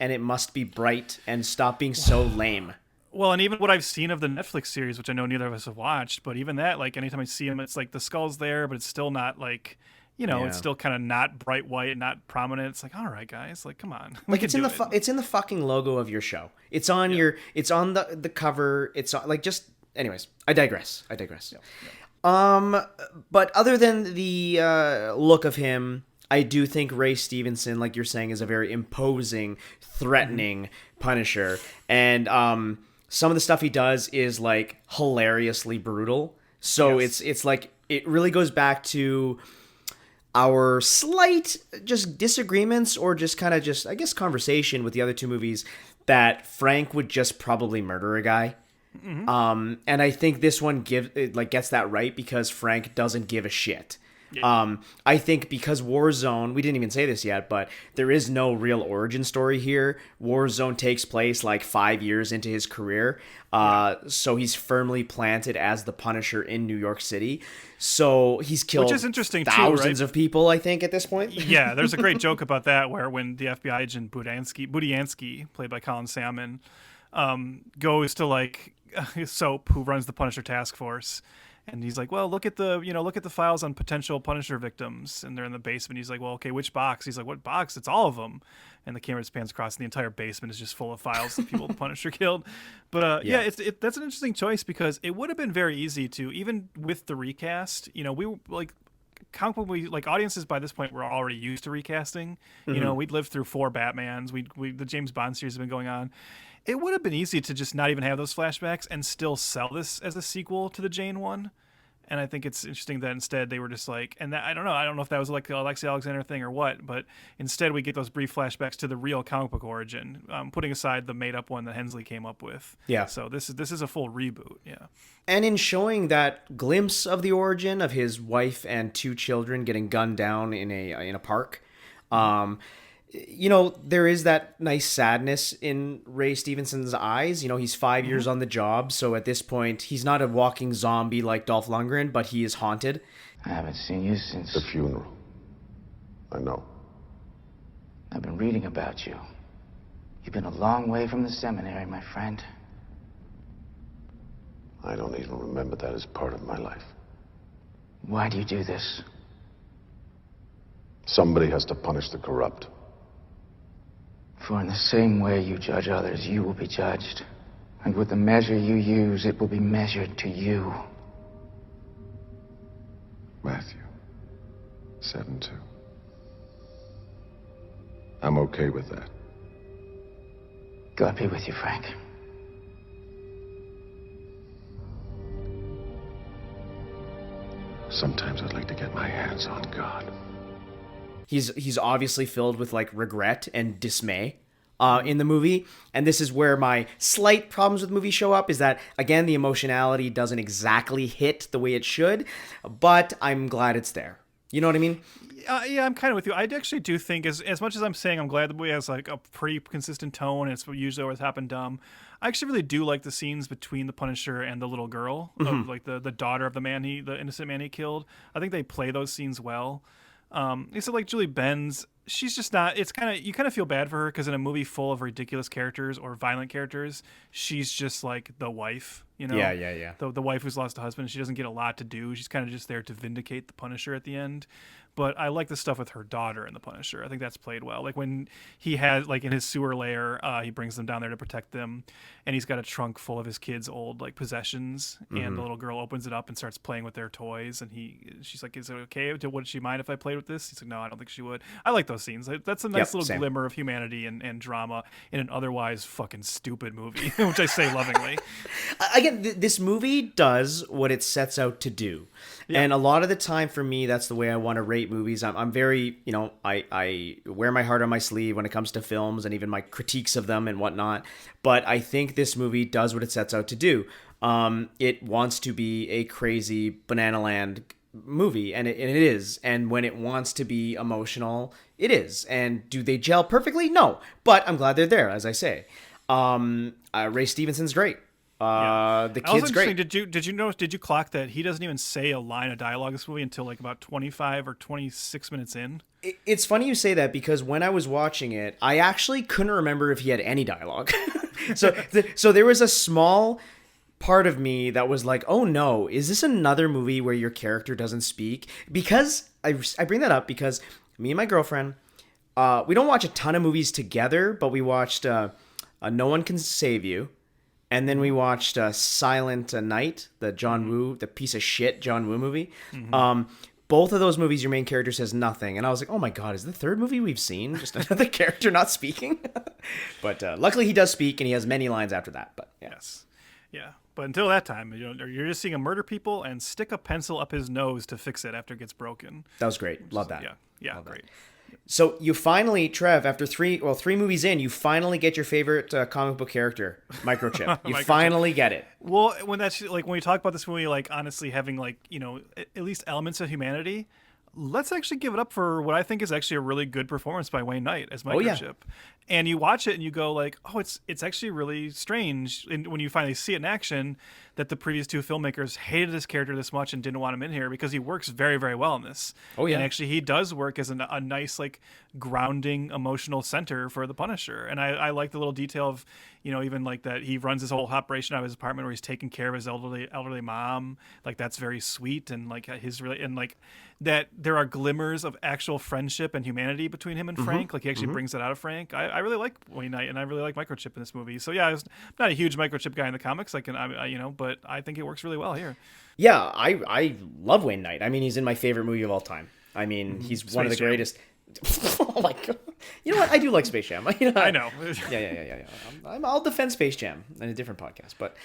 be bright and stop being so lame. Well, and even what I've seen of the Netflix series, which I know neither of us have watched, but even that, anytime I see him, it's the skull's there, but it's still not it's still kind of not bright white, not prominent. It's all right, guys, come on. It's in the fucking logo of your show. It's on it's on the cover. It's on, anyways, I digress. Yeah. But other than the look of him, I do think Ray Stevenson, like you're saying, is a very imposing, threatening Punisher. And some of the stuff he does is like hilariously brutal. So it's like it really goes back to our slight just disagreements or just kind of just I guess conversation with the other two movies that Frank would just probably murder a guy. Mm-hmm. And I think this one gets that right because Frank doesn't give a shit. Yeah. I think because Warzone, we didn't even say this yet, but there is no real origin story here. Warzone takes place like 5 years into his career. So he's firmly planted as the Punisher in New York City. So he's killed Which is interesting thousands too, right? of people, I think, at this point. Yeah, there's a great joke about that where when the FBI agent Budiansky, played by Colin Salmon, goes to like Soap, who runs the Punisher task force. And he's like, well, look at the files on potential Punisher victims. And they're in the basement. He's like, well, okay, which box? He's like, what box? It's all of them. And the camera pans across, and the entire basement is just full of files of people the Punisher killed. But that's an interesting choice because it would have been very easy to, even with the recast, we were like, audiences by this point were already used to recasting. Mm-hmm. We'd lived through 4 Batmans. The James Bond series has been going on. It would have been easy to just not even have those flashbacks and still sell this as a sequel to the Jane one. And I think it's interesting that instead they were just like, and that, I don't know if that was like the Alexei Alexander thing or what, but instead we get those brief flashbacks to the real comic book origin, putting aside the made up one that Hensley came up with. Yeah. So this is a full reboot. Yeah. And in showing that glimpse of the origin of his wife and 2 children getting gunned down in a park, there is that nice sadness in Ray Stevenson's eyes. He's 5 years on the job, so at this point, he's not a walking zombie like Dolph Lundgren, but he is haunted. I haven't seen you since the funeral. I know. I've been reading about you. You've been a long way from the seminary, my friend. I don't even remember that as part of my life. Why do you do this? Somebody has to punish the corrupt. For in the same way you judge others, you will be judged. And with the measure you use, it will be measured to you. Matthew, 7-2. I'm okay with that. God be with you, Frank. Sometimes I'd like to get my hands on God. He's obviously filled with like regret and dismay in the movie, and this is where my slight problems with the movie show up. Is that again the emotionality doesn't exactly hit the way it should, but I'm glad it's there. You know what I mean? Yeah, I'm kind of with you. I actually do think, as much as I'm saying I'm glad the movie has like a pretty consistent tone and it's usually over the top and dumb, I actually really do like the scenes between the Punisher and the little girl, of like the daughter of the innocent man he killed. I think they play those scenes well. Except like Julie Benz, she's just not. You kind of feel bad for her because in a movie full of ridiculous characters or violent characters, she's just like the wife. Yeah. The wife who's lost a husband. She doesn't get a lot to do. She's kind of just there to vindicate the Punisher at the end. But I like the stuff with her daughter in the Punisher. I think that's played well. Like when he has, like in his sewer lair, he brings them down there to protect them, and he's got a trunk full of his kids' old like possessions. Mm-hmm. And the little girl opens it up and starts playing with their toys. And she's like, "Is it okay? Would she mind if I played with this?" He's like, "No, I don't think she would." I like those scenes. That's a nice little glimmer of humanity and drama in an otherwise fucking stupid movie, which I say lovingly. Again, this movie does what it sets out to do. Yeah. And a lot of the time for me, that's the way I want to rate movies. I'm very, I wear my heart on my sleeve when it comes to films and even my critiques of them and whatnot. But I think this movie does what it sets out to do. It wants to be a crazy Banana Land movie, and it is. And when it wants to be emotional, it is. And do they gel perfectly? No. But I'm glad they're there, as I say. Ray Stevenson's great. The kid's great. Did you clock that he doesn't even say a line of dialogue in this movie until like about 25 or 26 minutes in? It's funny you say that because when I was watching it, I actually couldn't remember if he had any dialogue. So there was a small part of me that was like, oh no, is this another movie where your character doesn't speak? Because I bring that up because me and my girlfriend, we don't watch a ton of movies together, but we watched No One Can Save You. And then we watched Silent Night, the John Woo, the piece of shit John Woo movie. Mm-hmm. both of those movies, your main character says nothing. And I was like, oh my God, is the third movie we've seen just another character not speaking? But luckily he does speak, and he has many lines after that. But yeah. Yes. Yeah. But until that time, you're just seeing him murder people and stick a pencil up his nose to fix it after it gets broken. That was great. Love that. Yeah, Love great. That. So you finally, Trev, after three movies in, you finally get your favorite comic book character, Microchip. You finally get it. Well, when we talk about this movie, like honestly having like, at least elements of humanity, let's actually give it up for what I think is actually a really good performance by Wayne Knight as Microchip. And you watch it and you go like, oh, it's actually really strange. And when you finally see it in action, that the previous two filmmakers hated this character this much and didn't want him in here, because he works very, very well in this. Oh yeah. And actually he does work as a nice, like, grounding emotional center for the Punisher. And I like the little detail of, even like that he runs his whole operation out of his apartment where he's taking care of his elderly mom. Like, that's very sweet. And like that there are glimmers of actual friendship and humanity between him and Frank. Like, he actually brings it out of Frank. I really like Wayne Knight, and I really like Microchip in this movie. So yeah, I'm not a huge Microchip guy in the comics. But I think it works really well here. Yeah, I love Wayne Knight. I mean, he's in my favorite movie of all time. I mean, he's one of the greatest. Oh my God! You know what? I do like Space Jam. I know. Yeah. I'll defend Space Jam in a different podcast, but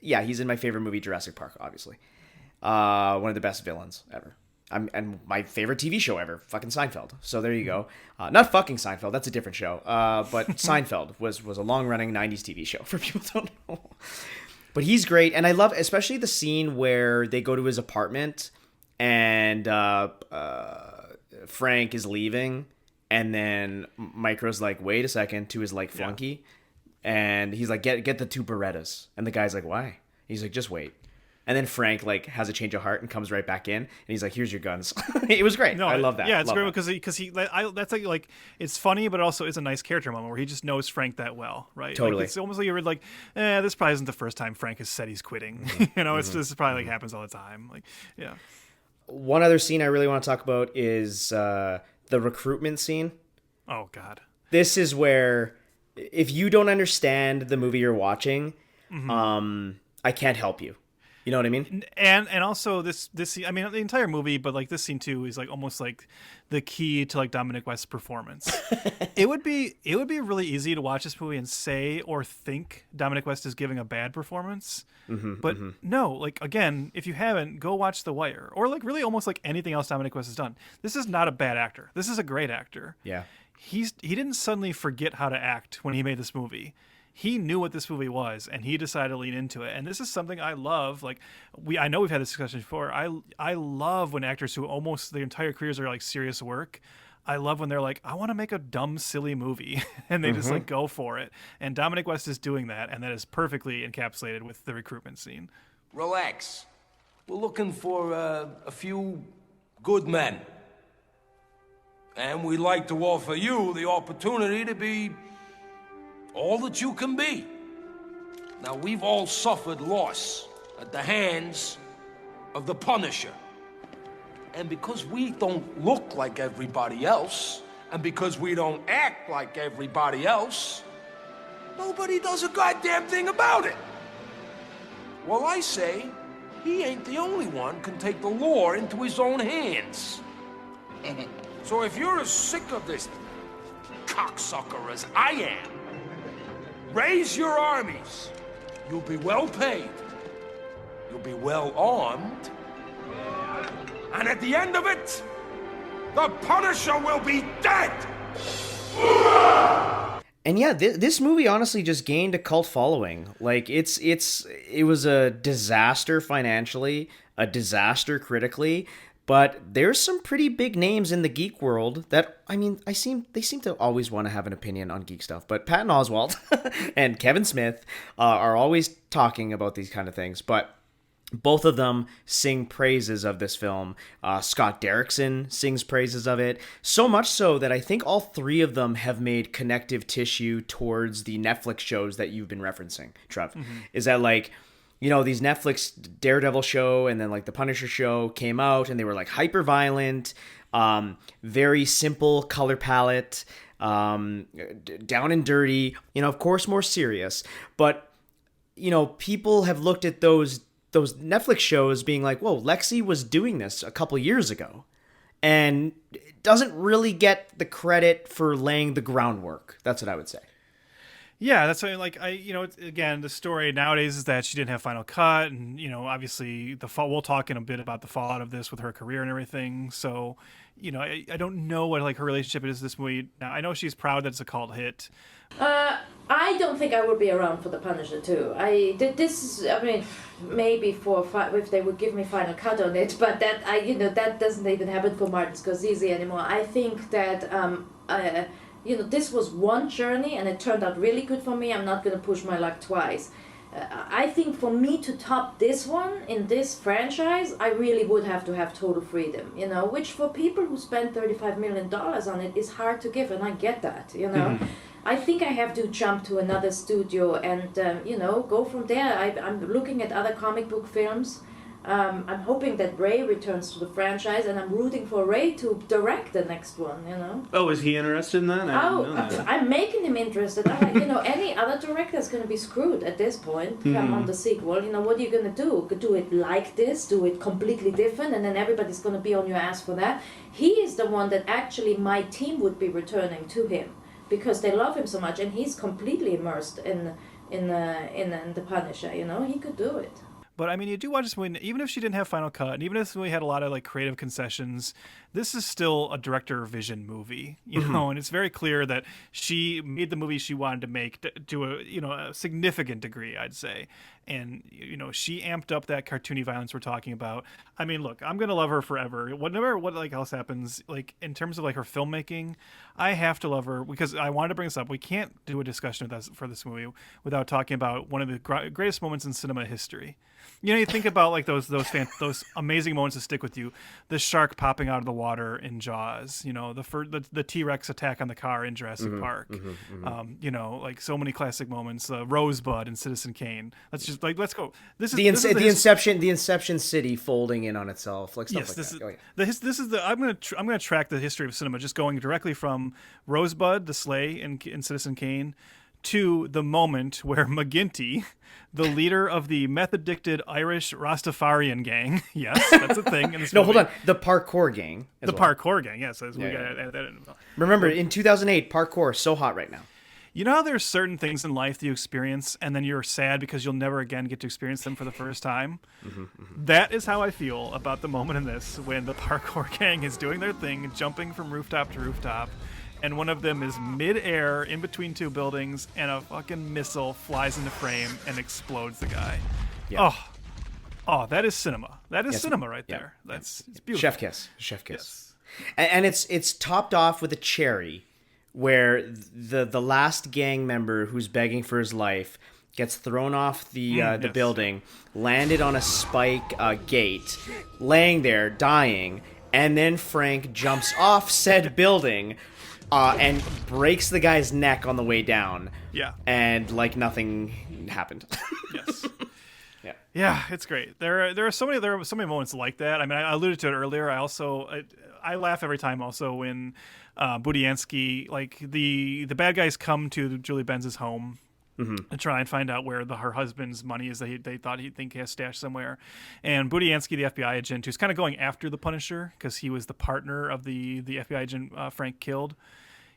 yeah, he's in my favorite movie, Jurassic Park. Obviously, one of the best villains ever. And my favorite TV show ever, fucking Seinfeld. So there you go. Not fucking Seinfeld, that's a different show. But Seinfeld was a long-running 90s TV show, for people who don't know. But he's great, and I love especially the scene where they go to his apartment, and Frank is leaving, and then Micro's like, wait a second, to his like flunky, and he's like, get the two Berettas. And the guy's like, why? He's like, just wait. And then Frank like has a change of heart and comes right back in, and he's like, "Here's your guns." It was great. No, I love that. Yeah, it's great because that's like it's funny, but also it's a nice character moment where he just knows Frank that well, right? Totally. Like, it's almost like you're like, this probably isn't the first time Frank has said he's quitting. This probably like happens all the time. Like, yeah. One other scene I really want to talk about is the recruitment scene. Oh God. This is where, if you don't understand the movie you're watching, I can't help you. You know what I mean? And also this I mean, the entire movie, but like this scene too is like almost like the key to like Dominic West's performance. It would be really easy to watch this movie and say or think Dominic West is giving a bad performance. But no, like, again, if you haven't, go watch The Wire, or like really almost like anything else Dominic West has done. This is not a bad actor. This is a great actor. Yeah. He didn't suddenly forget how to act when he made this movie. He knew what this movie was, and he decided to lean into it. And this is something I love. Like, I know we've had this discussion before. I love when actors who almost their entire careers are like serious work. I love when they're like, I want to make a dumb, silly movie, and they just like go for it. And Dominic West is doing that, and that is perfectly encapsulated with the recruitment scene. Relax. We're looking for a few good men. And we'd like to offer you the opportunity to be all that you can be. Now, we've all suffered loss at the hands of the Punisher. And because we don't look like everybody else, and because we don't act like everybody else, nobody does a goddamn thing about it. Well, I say, he ain't the only one can take the law into his own hands. So if you're as sick of this cocksucker as I am, raise your armies. You'll be well paid. You'll be well armed. And at the end of it, the Punisher will be dead! And yeah, this movie honestly just gained a cult following. Like, it was a disaster financially, a disaster critically, but there's some pretty big names in the geek world that, I mean, they seem to always want to have an opinion on geek stuff. But Patton Oswalt and Kevin Smith are always talking about these kind of things. But both of them sing praises of this film. Scott Derrickson sings praises of it. So much so that I think all three of them have made connective tissue towards the Netflix shows that you've been referencing, Trev. Is that like, you know, these Netflix Daredevil show and then like the Punisher show came out and they were like hyper violent, very simple color palette, down and dirty, you know, of course more serious. But, you know, people have looked at those those Netflix shows being like, whoa, Lexi was doing this a couple years ago. And it doesn't really get the credit for laying the groundwork. That's what I would say. Yeah, that's why, again, the story nowadays is that she didn't have final cut, and obviously we'll talk in a bit about the fallout of this with her career and everything. So, I don't know what like her relationship is with this movie. Now, I know she's proud that it's a cult hit. I don't think I would be around for The Punisher 2. Maybe 4 or 5 if they would give me final cut on it, but that doesn't even happen for Martin Scorsese anymore. I think that this was one journey and it turned out really good for me. I'm not going to push my luck twice. I think for me to top this one in this franchise, I really would have to have total freedom, which for people who spend $35 million on it is hard to give, and I get that, Mm-hmm. I think I have to jump to another studio and, go from there. I'm looking at other comic book films. I'm hoping that Ray returns to the franchise, and I'm rooting for Ray to direct the next one, Oh, is he interested in that? I didn't know that. I'm making him interested. Any other director is going to be screwed at this point on the sequel. What are you going to do? Do it like this? Do it completely different? And then everybody's going to be on your ass for that? He is the one that actually my team would be returning to him because they love him so much, and he's completely immersed in The Punisher. He could do it. But I mean, you do watch this movie, even if she didn't have final cut, and even if this movie had a lot of like creative concessions, this is still a director vision movie, and it's very clear that she made the movie she wanted to make to a significant degree, I'd say. And, she amped up that cartoony violence we're talking about. I mean, look, I'm going to love her forever. Whatever what else happens, like in terms of like her filmmaking, I have to love her because I wanted to bring this up. We can't do a discussion for this movie without talking about one of the greatest moments in cinema history. You think about like those amazing moments that stick with you. The shark popping out of the water in Jaws. The T-Rex attack on the car in Jurassic Park. Like so many classic moments. The Rosebud in Citizen Kane. Let's go. This is the Inception City folding in on itself, like stuff like that. I'm gonna track the history of cinema, just going directly from Rosebud, the sleigh in Citizen Kane, to the moment where McGinty, the leader of the meth-addicted Irish Rastafarian gang, yes, that's a thing in this movie. Hold on, the parkour gang. Parkour gang, yes. We gotta add that in. Remember, in 2008, parkour is so hot right now. You know how there's certain things in life that you experience and then you're sad because you'll never again get to experience them for the first time? That is how I feel about the moment in this when the parkour gang is doing their thing, jumping from rooftop to rooftop, and one of them is mid-air in between two buildings and a fucking missile flies into frame and explodes the guy. Yeah. Oh, that is cinema. That is cinema right there. It's beautiful. Chef kiss. Yes. And it's topped off with a cherry where the last gang member who's begging for his life gets thrown off the building, landed on a spike gate, laying there dying, and then Frank jumps off said building and breaks the guy's neck on the way down. Yeah. And like nothing happened. Yes. Yeah, it's great. There are so many moments like that. I mean, I alluded to it earlier. I laugh every time also when Budiansky, like the bad guys come to Julie Benz's home to try and find out where her husband's money is. They think he has stashed somewhere. And Budiansky, the FBI agent, who's kind of going after the Punisher because he was the partner of the FBI agent Frank killed.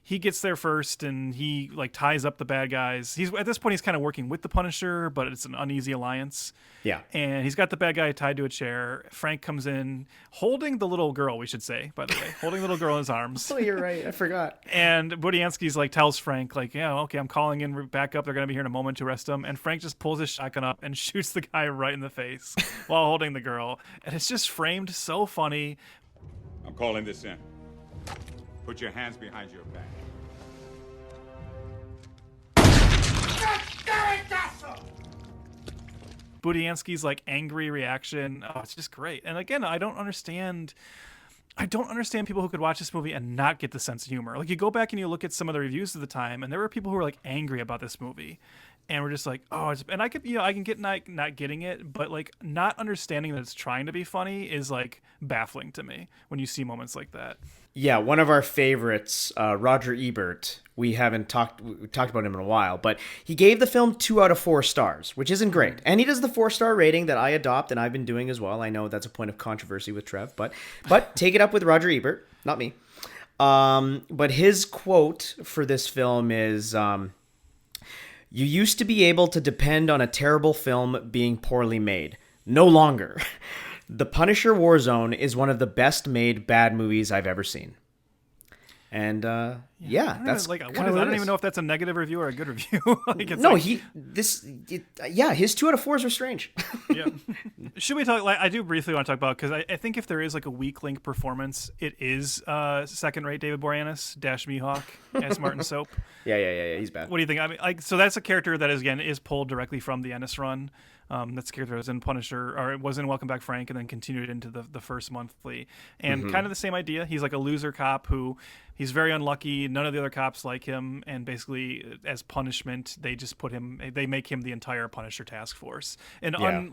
He gets there first and he like ties up the bad guys. At this point he's kind of working with the Punisher, but it's an uneasy alliance. Yeah. And he's got the bad guy tied to a chair. Frank comes in holding the little girl, we should say, by the way, holding the little girl in his arms. Oh, you're right. I forgot. And Budiansky's like tells Frank like, yeah, okay, I'm calling in back up. They're going to be here in a moment to arrest him. And Frank just pulls his shotgun up and shoots the guy right in the face while holding the girl. And it's just framed so funny. I'm calling this in. Put your hands behind your back. Budiansky's like angry reaction. Oh, it's just great. And again, I don't understand people who could watch this movie and not get the sense of humor. Like you go back and you look at some of the reviews of the time and there were people who were like angry about this movie. and we're just like, oh, and I could, I can get not getting it, but like not understanding that it's trying to be funny is like baffling to me when you see moments like that. Yeah, one of our favorites, Roger Ebert. We talked about him in a while, but he gave the film 2 out of 4 stars, which isn't great. And he does the 4-star rating that I adopt, and I've been doing as well. I know that's a point of controversy with Trev, but take it up with Roger Ebert, not me. But his quote for this film is, "You used to be able to depend on a terrible film being poorly made. No longer. The Punisher Warzone is one of the best made bad movies I've ever seen." And that's like, I don't even know if that's a negative review or a good review. Like, it's no, like, his 2 out of 4s are strange. Yeah. Should we talk? Like, I do briefly want to talk about, because I think if there is like a weak link performance, it is second-rate David Boreanaz, Dash Mihawk as Martin Soap. Yeah, he's bad. What do you think? I mean, like, so that's a character that is pulled directly from the Ennis run. That's a character that was in Punisher, or it was in Welcome Back, Frank, and then continued into the first monthly. And kind of the same idea. He's like a loser cop who he's very unlucky. None of the other cops like him, and basically as punishment, they make him the entire Punisher task force. And an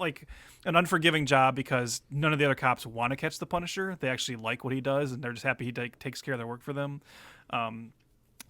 unforgiving job, because none of the other cops want to catch the Punisher. They actually like what he does, and they're just happy he takes care of their work for them.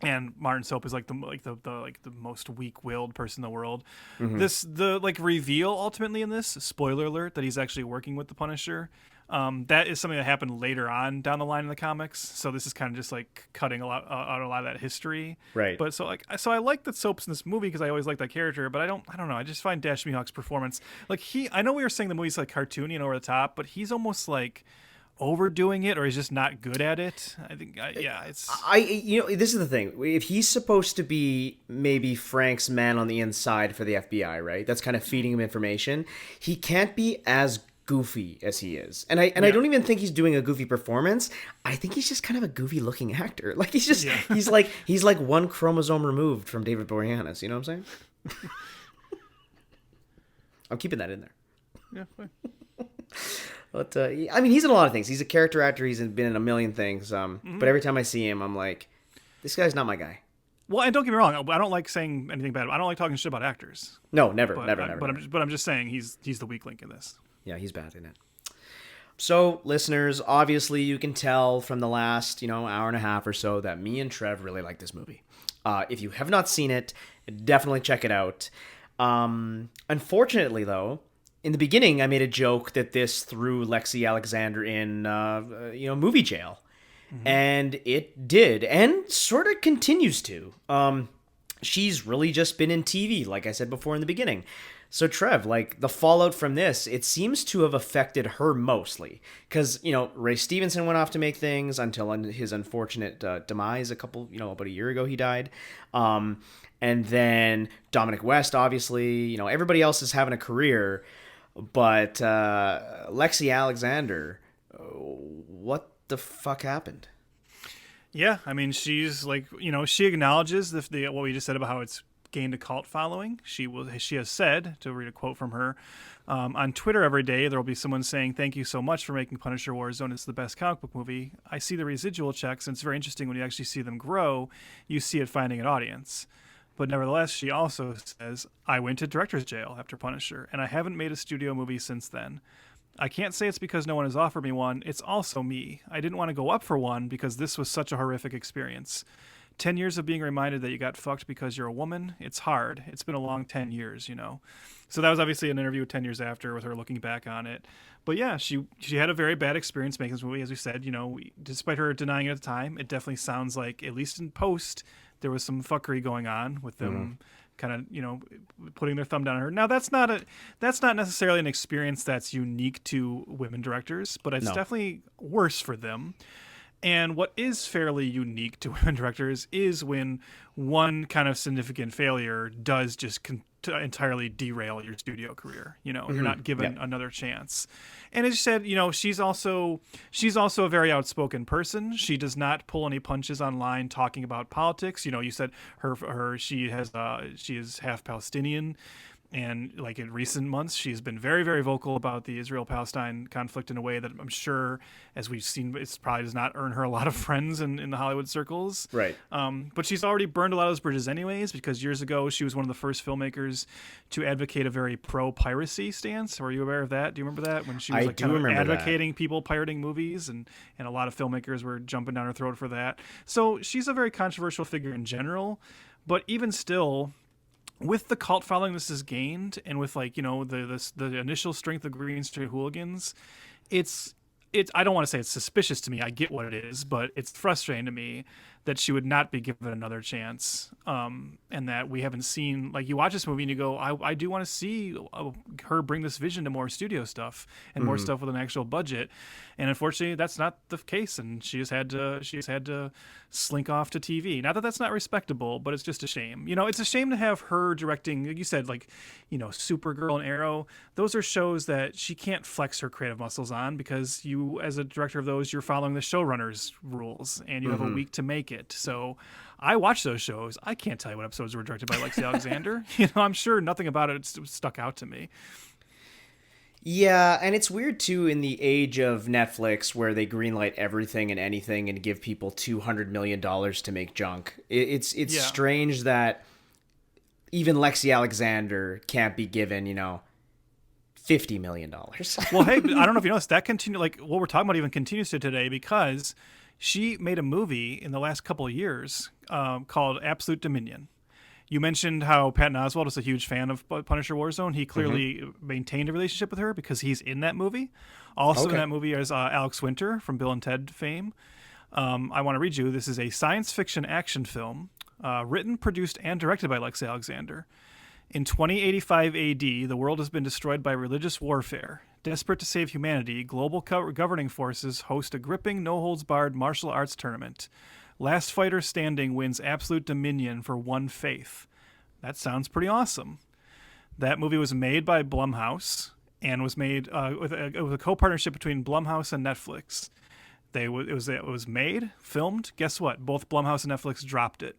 And Martin Soap is like the most weak-willed person in the world. The reveal ultimately in this, spoiler alert, that he's actually working with the Punisher. That is something that happened later on down the line in the comics. So this is kind of just like cutting out a lot of that history. Right. But so I like that Soap's in this movie because I always like that character. But I don't know. I just find Dash Mihawk's performance, like, I know we were saying the movie's like cartoony and over the top, but he's almost like overdoing it, or he's just not good at it. I think this is the thing. If he's supposed to be maybe Frank's man on the inside for the FBI, right, that's kind of feeding him information, he can't be as goofy as he is. And I don't even think he's doing a goofy performance. I think he's just kind of a goofy looking actor. Like, he's just he's like one chromosome removed from David Boreanaz, you know what I'm saying? I'm keeping that in there. Yeah, fine. But I mean, he's in a lot of things. He's a character actor. He's been in a million things. But every time I see him, I'm like, this guy's not my guy. Well, and don't get me wrong, I don't like saying anything bad. I don't like talking shit about actors. No, never. But I'm just saying he's the weak link in this. Yeah, he's bad in it. So, listeners, obviously you can tell from the last, hour and a half or so that me and Trev really like this movie. If you have not seen it, definitely check it out. Unfortunately, though, in the beginning, I made a joke that this threw Lexi Alexander in, movie jail. And it did, and sort of continues to. She's really just been in TV, like I said before in the beginning. So, Trev, like, the fallout from this, it seems to have affected her mostly. Because, Ray Stevenson went off to make things until his unfortunate demise about a year ago he died. And then Dominic West, obviously, everybody else is having a career. But Lexi Alexander, what the fuck happened? Yeah, I mean, she's like, she acknowledges what we just said about how it's gained a cult following. She has said, to read a quote from her, on Twitter every day, there will be someone saying, "Thank you so much for making Punisher Warzone. It's the best comic book movie. I see the residual checks, and it's very interesting when you actually see them grow, you see it finding an audience." But nevertheless, she also says, "I went to director's jail after Punisher, and I haven't made a studio movie since then. I can't say it's because no one has offered me one. It's also me. I didn't want to go up for one because this was such a horrific experience. 10 years of being reminded that you got fucked because you're a woman, it's hard. It's been a long 10 years, So that was obviously an interview 10 years after with her looking back on it. But yeah, she had a very bad experience making this movie, as we said. Despite her denying it at the time, it definitely sounds like, at least in post, there was some fuckery going on with them kind of, putting their thumb down on her. Now, that's not necessarily an experience that's unique to women directors, but it's definitely worse for them. And what is fairly unique to women directors is when one kind of significant failure does just entirely derail your studio career. You're not given another chance. And as you said, she's also a very outspoken person. She does not pull any punches online talking about politics. You said she is half Palestinian. And like in recent months, she's been very, very vocal about the Israel-Palestine conflict in a way that I'm sure, as we've seen, it probably does not earn her a lot of friends in the Hollywood circles. Right. But she's already burned a lot of those bridges anyways, because years ago, she was one of the first filmmakers to advocate a very pro-piracy stance. Were you aware of that? Do you remember that? When she was like kind of advocating people pirating movies, and a lot of filmmakers were jumping down her throat for that. So she's a very controversial figure in general, but even still, with the cult following this has gained, and with like, you know, the initial strength of Green Street Hooligans, it's I don't want to say it's suspicious to me. I get what it is, but it's frustrating to me that she would not be given another chance, and that we haven't seen, like, you watch this movie and you go, I do want to see her bring this vision to more studio stuff and more stuff with an actual budget, and unfortunately that's not the case, and she's had to slink off to TV. Not that that's not respectable, but it's just a shame. You know, it's a shame to have her directing, like you said, like, you know, Supergirl and Arrow. Those are shows that she can't flex her creative muscles on, because you, as a director of those, you're following the showrunner's rules, and you have a week to make it. So I watch those shows. I can't tell you what episodes were directed by Lexi Alexander. You know, I'm sure nothing about it stuck out to me. Yeah, and it's weird too in the age of Netflix, where they greenlight everything and anything and give people $200 million to make junk. It's strange that even Lexi Alexander can't be given, you know, $50 million. Well, hey, I don't know if you noticed, that continue, like what we're talking about even continues to today, because she made a movie in the last couple of years called Absolute Dominion. You mentioned how Patton Oswalt is a huge fan of Punisher Warzone. He clearly maintained a relationship with her because he's in that movie. Also in that movie is Alex Winter from Bill and Ted fame. I want to read you. This is a science fiction action film written, produced, and directed by Lexi Alexander. In 2085 AD, the world has been destroyed by religious warfare. Desperate to save humanity, global governing forces host a gripping, no-holds-barred martial arts tournament. Last fighter standing wins absolute dominion for one faith. That sounds pretty awesome. That movie was made by Blumhouse and was made with a co-partnership between Blumhouse and Netflix. It was made, filmed. Guess what? Both Blumhouse and Netflix dropped it.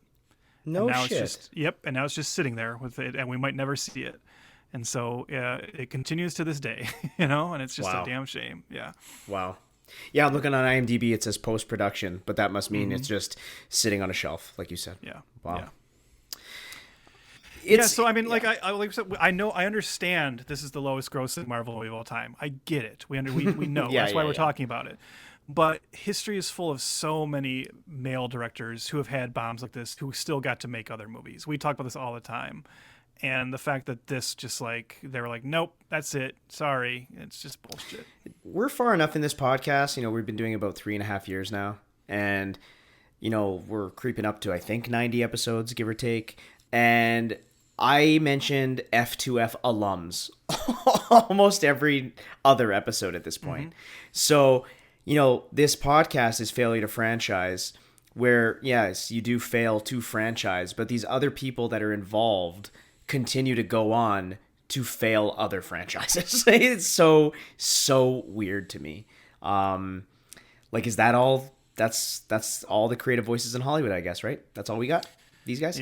No shit. And now it's just sitting there with it, and we might never see it. And so it continues to this day, you know, and it's just a damn shame. Yeah. Wow. Yeah, I'm looking on IMDb, it says post-production, but that must mean it's just sitting on a shelf, like you said. Yeah. Wow. Yeah. So I mean, like I like I said, I understand this is the lowest grossing Marvel movie of all time. I get it. We know. That's why we're talking about it. But history is full of so many male directors who have had bombs like this, who still got to make other movies. We talk about this all the time. And the fact that this just like, they were like, nope, that's it. Sorry. It's just bullshit. We're far enough in this podcast. You know, we've been doing about 3.5 years now. And, you know, we're creeping up to, I think, 90 episodes, give or take. And I mentioned F2F alums almost every other episode at this point. So, you know, this podcast is failure to franchise, where, yes, you do fail to franchise, but these other people that are involved continue to go on to fail other franchises. It's so weird to me. Like, is that all? That's all the creative voices in Hollywood, I guess, right? That's all we got? These guys?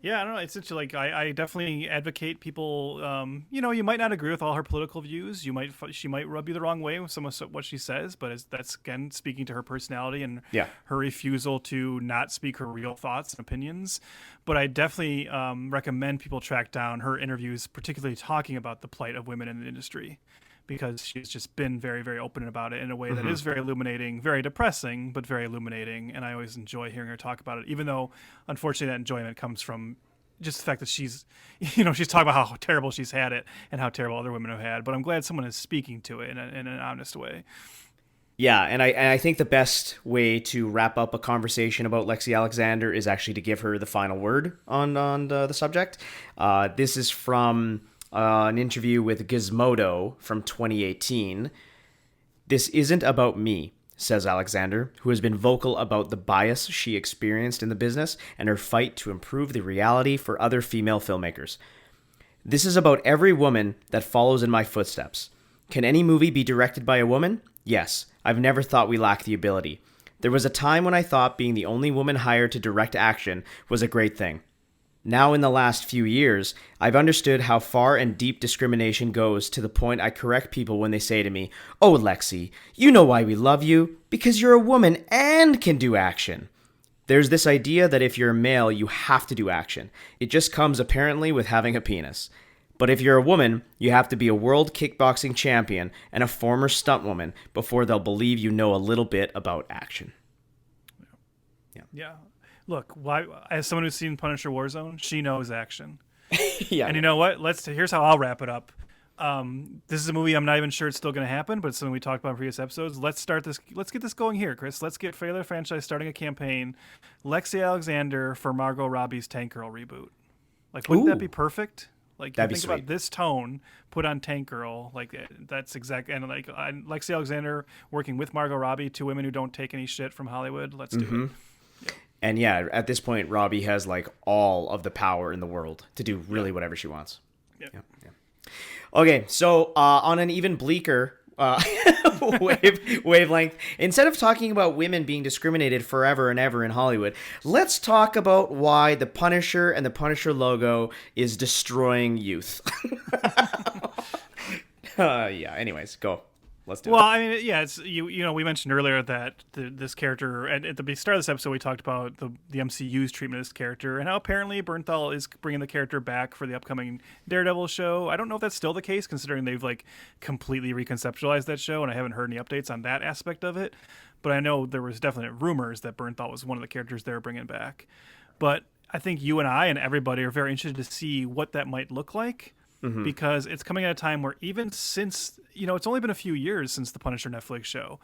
Yeah, I don't know. It's just like, I definitely advocate people. You know, you might not agree with all her political views. She might rub you the wrong way with some of what she says, but that's again speaking to her personality and her refusal to not speak her real thoughts and opinions. But I definitely recommend people track down her interviews, particularly talking about the plight of women in the industry, because she's just been very, very open about it in a way that is very illuminating, very depressing, but very illuminating. And I always enjoy hearing her talk about it, even though, unfortunately, that enjoyment comes from just the fact that she's talking about how terrible she's had it and how terrible other women have had. But I'm glad someone is speaking to it in an honest way. Yeah, and I think the best way to wrap up a conversation about Lexi Alexander is actually to give her the final word on the subject. This is from an interview with Gizmodo from 2018. "This isn't about me," says Alexander, who has been vocal about the bias she experienced in the business and her fight to improve the reality for other female filmmakers. "This is about every woman that follows in my footsteps. Can any movie be directed by a woman? Yes. I've never thought we lacked the ability. There was a time when I thought being the only woman hired to direct action was a great thing. Now in the last few years, I've understood how far and deep discrimination goes to the point I correct people when they say to me, "Oh, Lexi, you know why we love you? Because you're a woman and can do action." There's this idea that if you're a male, you have to do action. It just comes apparently with having a penis. But if you're a woman, you have to be a world kickboxing champion and a former stuntwoman before they'll believe you know a little bit about action. Yeah. Look, why? As someone who's seen Punisher Warzone, she knows action. Yeah. And you know what? Here's how I'll wrap it up. This is a movie I'm not even sure it's still going to happen, but it's something we talked about in previous episodes. Let's get this going here, Chris. Let's get Failure franchise starting a campaign. Lexi Alexander for Margot Robbie's Tank Girl reboot. Like, wouldn't that be perfect? Like, That'd be think sweet. about this tone put on Tank Girl. Like, that's exactly, and like Lexi Alexander working with Margot Robbie, two women who don't take any shit from Hollywood. Let's do it. And yeah, at this point, Robbie has like all of the power in the world to do really whatever she wants. Yeah. Okay, so on an even bleaker wavelength, instead of talking about women being discriminated forever and ever in Hollywood, let's talk about why the Punisher and the Punisher logo is destroying youth. Anyways, go. Let's do it. Well, I mean, yeah, it's you know, we mentioned earlier that this character, at the start of this episode, we talked about the MCU's treatment of this character and how apparently Bernthal is bringing the character back for the upcoming Daredevil show. I don't know if that's still the case, considering they've like completely reconceptualized that show, and I haven't heard any updates on that aspect of it. But I know there was definite rumors that Bernthal was one of the characters they were bringing back. But I think you and I and everybody are very interested to see what that might look like. Because it's coming at a time where even since, you know, it's only been a few years since the Punisher Netflix show,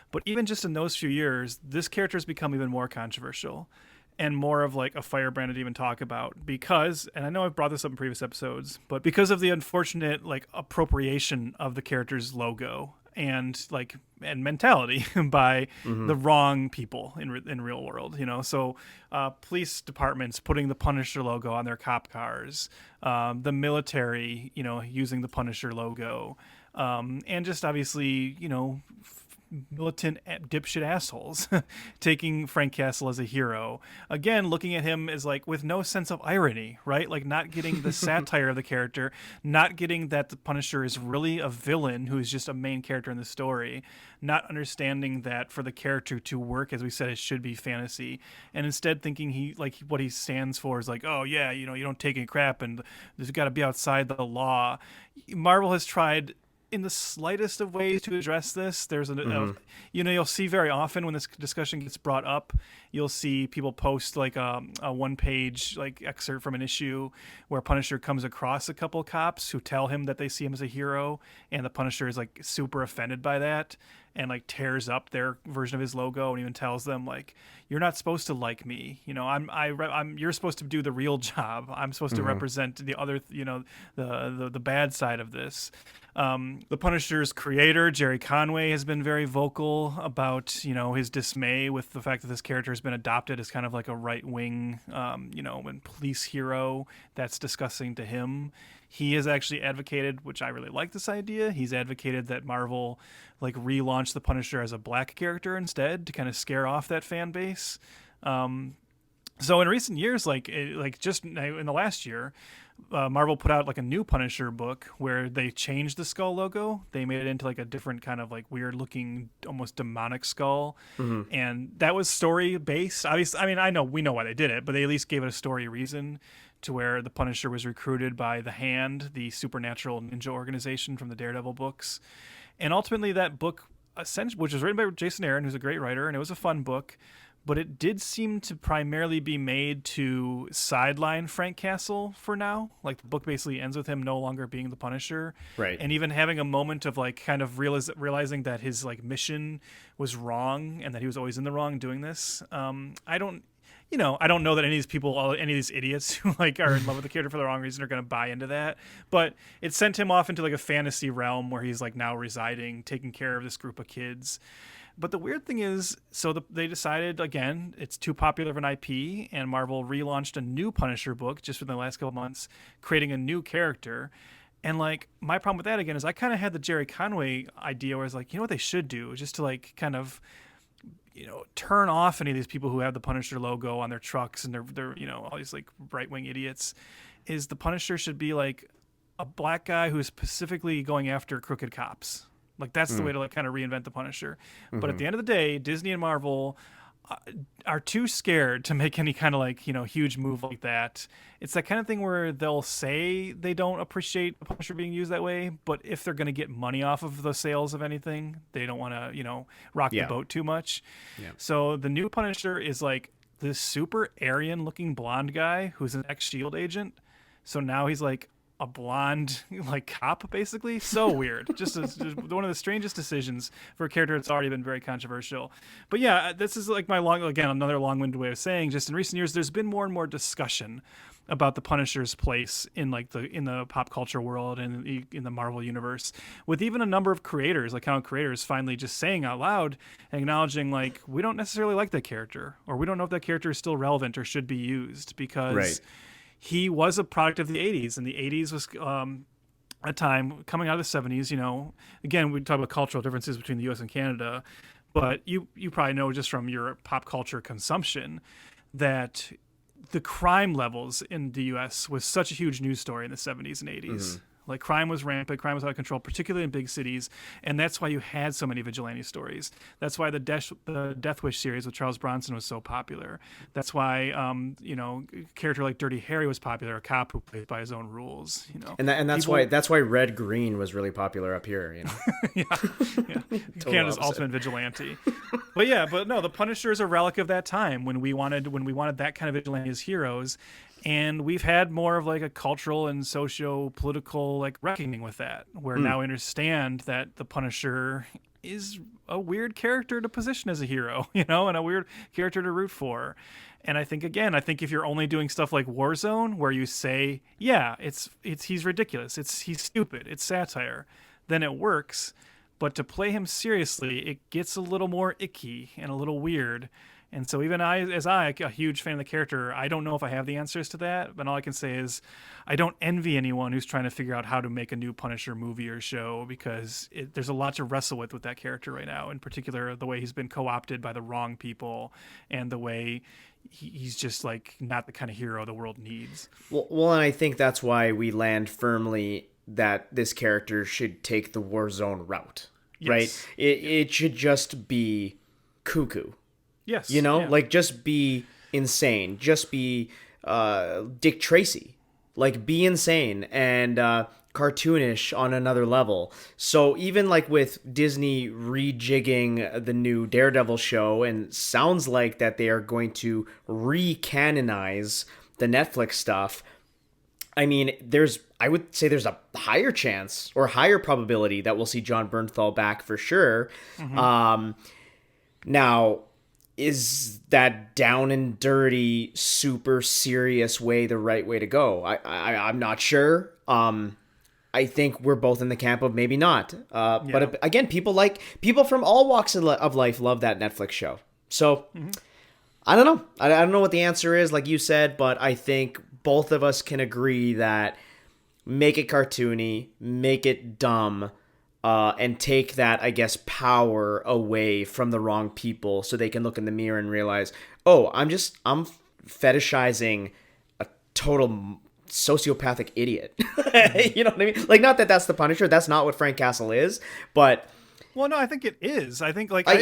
but even just in those few years, this character has become even more controversial and more of like a firebrand to even talk about because, and I know I've brought this up in previous episodes, but because of the unfortunate like appropriation of the character's logo and mentality by the wrong people in real world, you know. So police departments putting the Punisher logo on their cop cars, the military, you know, using the Punisher logo, and just obviously, you know, militant dipshit assholes taking Frank Castle as a hero. Again, looking at him as like with no sense of irony, right? Like not getting the satire of the character, not getting that the Punisher is really a villain who is just a main character in the story, not understanding that for the character to work, as we said, it should be fantasy, and instead thinking he like what he stands for is like, oh yeah, you know, you don't take any crap and there's got to be outside the law. Marvel has tried in the slightest of ways to address this. There's you know, you'll see very often when this discussion gets brought up, you'll see people post like a one-page like excerpt from an issue where Punisher comes across a couple cops who tell him that they see him as a hero, and the Punisher is like super offended by that and like tears up their version of his logo and even tells them like, you're not supposed to like me, you know, I'm you're supposed to do the real job. I'm supposed to represent the other, you know, the bad side of this. The Punisher's creator, Jerry Conway, has been very vocal about, you know, his dismay with the fact that this character has been adopted as kind of like a right-wing, you know, and police hero. That's disgusting to him. He has actually advocated, which I really like this idea, he's advocated that Marvel like relaunch the Punisher as a black character instead to kind of scare off that fan base. So in recent years, like just in the last year, Marvel put out like a new Punisher book where they changed the skull logo. They made it into like a different kind of like weird looking, almost demonic skull. And that was story based. Obviously, I mean, we know why they did it, but they at least gave it a story reason to where the Punisher was recruited by the Hand, the supernatural ninja organization from the Daredevil books. And ultimately that book, which was written by Jason Aaron, who's a great writer, and it was a fun book, but it did seem to primarily be made to sideline Frank Castle for now. Like the book basically ends with him no longer being the Punisher. Right. And even having a moment of like kind of realizing that his like mission was wrong and that he was always in the wrong doing this. I don't know that any of these people, any of these idiots who like are in love with the character for the wrong reason are going to buy into that. But it sent him off into like a fantasy realm where he's like now residing, taking care of this group of kids. But the weird thing is, they decided, again, it's too popular of an IP, and Marvel relaunched a new Punisher book just within the last couple of months, creating a new character. And like my problem with that again is I kind of had the Jerry Conway idea where I was like, you know what they should do, just to like kind of turn off any of these people who have the Punisher logo on their trucks and they're all these like right-wing idiots, is the Punisher should be like a black guy who's specifically going after crooked cops. Like that's the way to like kind of reinvent the Punisher. But at the end of the day, Disney and Marvel are too scared to make any kind of like huge move like that. It's that kind of thing where they'll say they don't appreciate the Punisher being used that way, but if they're going to get money off of the sales of anything, they don't want to rock the boat too much. So the new Punisher is like this super Aryan looking blonde guy who's an ex-SHIELD agent. So now he's like a blonde like cop, basically. So weird. just one of the strangest decisions for a character that's already been very controversial. But yeah, this is like another long-winded way of saying, just in recent years there's been more and more discussion about the Punisher's place in the pop culture world and in the Marvel universe, with even a number of creators, like content creators, finally just saying out loud, acknowledging like, we don't necessarily like that character, or we don't know if that character is still relevant or should be used, because he was a product of the 80s, and the 80s was a time coming out of the 70s. Again, we talk about cultural differences between the US and Canada, but you probably know just from your pop culture consumption that the crime levels in the US was such a huge news story in the 70s and 80s. Like crime was rampant, crime was out of control, particularly in big cities, and that's why you had so many vigilante stories. That's why the Death Wish series with Charles Bronson was so popular. That's why a character like Dirty Harry was popular, a cop who played by his own rules. And that's why Red Green was really popular up here. yeah. Canada's ultimate vigilante. But no, the Punisher is a relic of that time when we wanted that kind of vigilante as heroes. And we've had more of like a cultural and socio-political like reckoning with that, where now we understand that the Punisher is a weird character to position as a hero, and a weird character to root for. And I think if you're only doing stuff like Warzone, where you say, yeah, he's ridiculous, he's stupid, it's satire, then it works. But to play him seriously, it gets a little more icky and a little weird. And so even a huge fan of the character, I don't know if I have the answers to that, but all I can say is I don't envy anyone who's trying to figure out how to make a new Punisher movie or show, because there's a lot to wrestle with that character right now, in particular the way he's been co-opted by the wrong people and the way he's just like not the kind of hero the world needs. Well, and I think that's why we land firmly that this character should take the Warzone route, right? It should just be cuckoo. Yes. Like just be insane. Just be Dick Tracy. Like be insane and cartoonish on another level. So even like with Disney rejigging the new Daredevil show, and sounds like that they are going to re-canonize the Netflix stuff, I mean, I would say there's a higher chance or higher probability that we'll see John Bernthal back for sure. Now, is that down and dirty, super serious way the right way to go? I'm not sure. I think we're both in the camp of maybe not. But again, people from all walks of life love that Netflix show. So I don't know. I don't know what the answer is, like you said, but I think both of us can agree that make it cartoony, make it dumb, and take that, I guess, power away from the wrong people so they can look in the mirror and realize, oh, I'm fetishizing a total sociopathic idiot. You know what I mean? Like, not that that's the Punisher. That's not what Frank Castle is, but... Well, no, I think it is. I think, like... I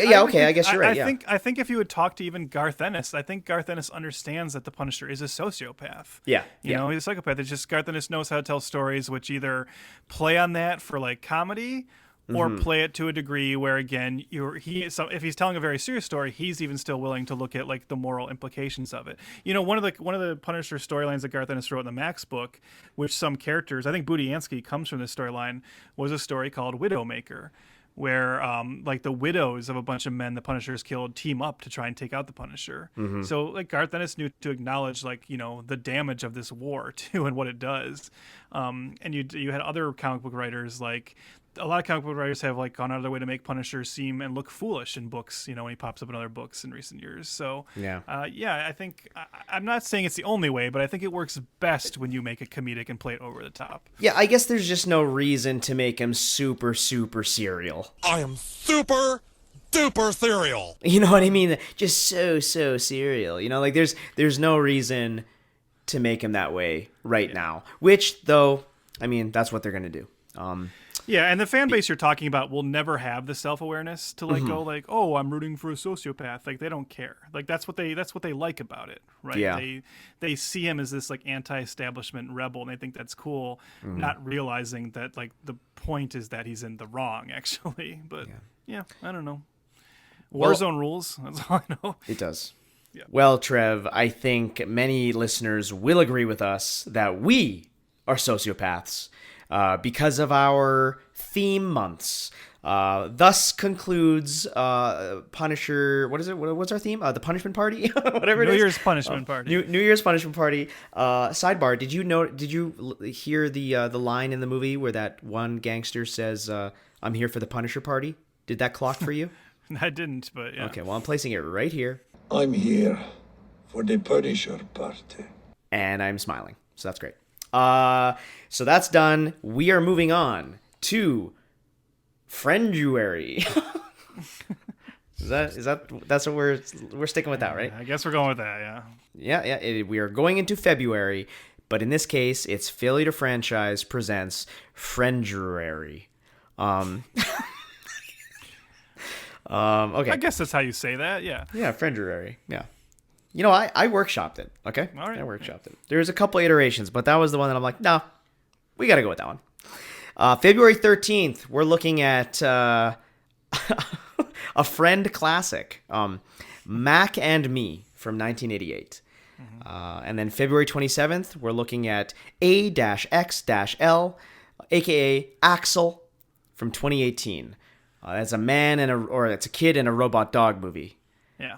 guess you're right, I think if you would talk to even Garth Ennis, I think Garth Ennis understands that the Punisher is a sociopath. Yeah. You know, he's a psychopath. It's just Garth Ennis knows how to tell stories which either play on that for, like, comedy or play it to a degree where, again, if he's telling a very serious story, he's even still willing to look at, like, the moral implications of it. You know, one of the Punisher storylines that Garth Ennis wrote in the Max book, which some characters, I think Budiansky comes from this storyline, was a story called Widowmaker, where like the widows of a bunch of men the Punisher's killed team up to try and take out the Punisher. So like Garth Ennis knew to acknowledge, like, you know, the damage of this war too and what it does. And you had other comic book writers, like a lot of comic book writers have like gone out of their way to make Punisher seem and look foolish in books, you know, when he pops up in other books in recent years. So I think I'm not saying it's the only way, but I think it works best when you make it comedic and play it over the top. Yeah, I guess there's just no reason to make him super, super serial. I am super super serial. You know what I mean? Just so serial. You know, like there's no reason to make him that way right now. Which, though, I mean, that's what they're gonna do. Yeah, and the fan base you're talking about will never have the self-awareness to like Mhm. go like, oh, I'm rooting for a sociopath. Like they don't care. Like that's what they like about it, right? Yeah. They see him as this like anti-establishment rebel, and they think that's cool, Mhm. not realizing that like the point is that he's in the wrong actually. But yeah I don't know. Warzone rules. That's all I know. It does. Yeah. Well, Trev, I think many listeners will agree with us that we are sociopaths because of our theme months. Thus concludes Punisher. What is it? What's our theme? The Punishment Party, whatever it is. New Year's Punishment Party. New Year's Punishment Party. Sidebar: Did you hear the line in the movie where that one gangster says, "I'm here for the Punisher Party"? Did that clock for you? I didn't, but yeah. Okay, well, I'm placing it right here. I'm here for the Punisher Party. And I'm smiling, so that's great. So that's done. We are moving on to Frienduary. That's what we're sticking with that, right? I guess we're going with that, yeah. Yeah. We are going into February, but in this case, it's Failure to Franchise presents Frienduary. Okay. I guess that's how you say that, yeah. Yeah, Frienduary. Yeah. You know, I workshopped it, okay? All right. I workshopped it. There's a couple iterations, but that was the one that I'm like, no, we got to go with that one. February 13th, we're looking at a friend classic, Mac and Me from 1988. And then February 27th, we're looking at A-X-L, a.k.a. Axel from 2018. That's a man or it's a kid in a robot dog movie. Yeah.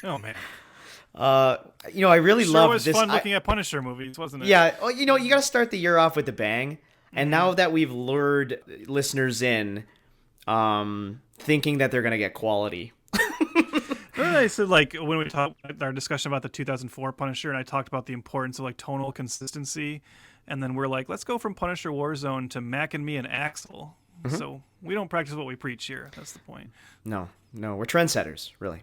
Oh man. You know, I really love was this. Fun looking at Punisher movies, wasn't it? Yeah. Well, you know, you got to start the year off with a bang. And now that we've lured listeners in, thinking that they're gonna get quality. Remember I said, like, when we talked our discussion about the 2004 Punisher, and I talked about the importance of like tonal consistency, and then we're like, let's go from Punisher Warzone to Mac and Me and Axel. Mhm. So we don't practice what we preach here. That's the point. No, we're trendsetters, really.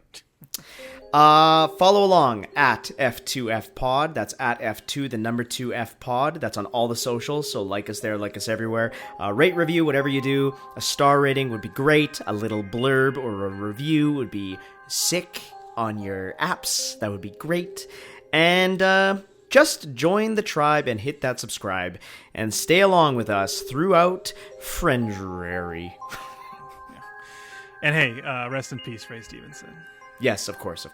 Follow along at F2F Pod. That's at F2, the number 2F Pod. That's on all the socials, so like us there, like us everywhere. Rate, review, whatever you do. A star rating would be great. A little blurb or a review would be sick on your apps. That would be great. And just join the tribe and hit that subscribe and stay along with us throughout Frienduary. And hey, rest in peace, Ray Stevenson. Yes, of course.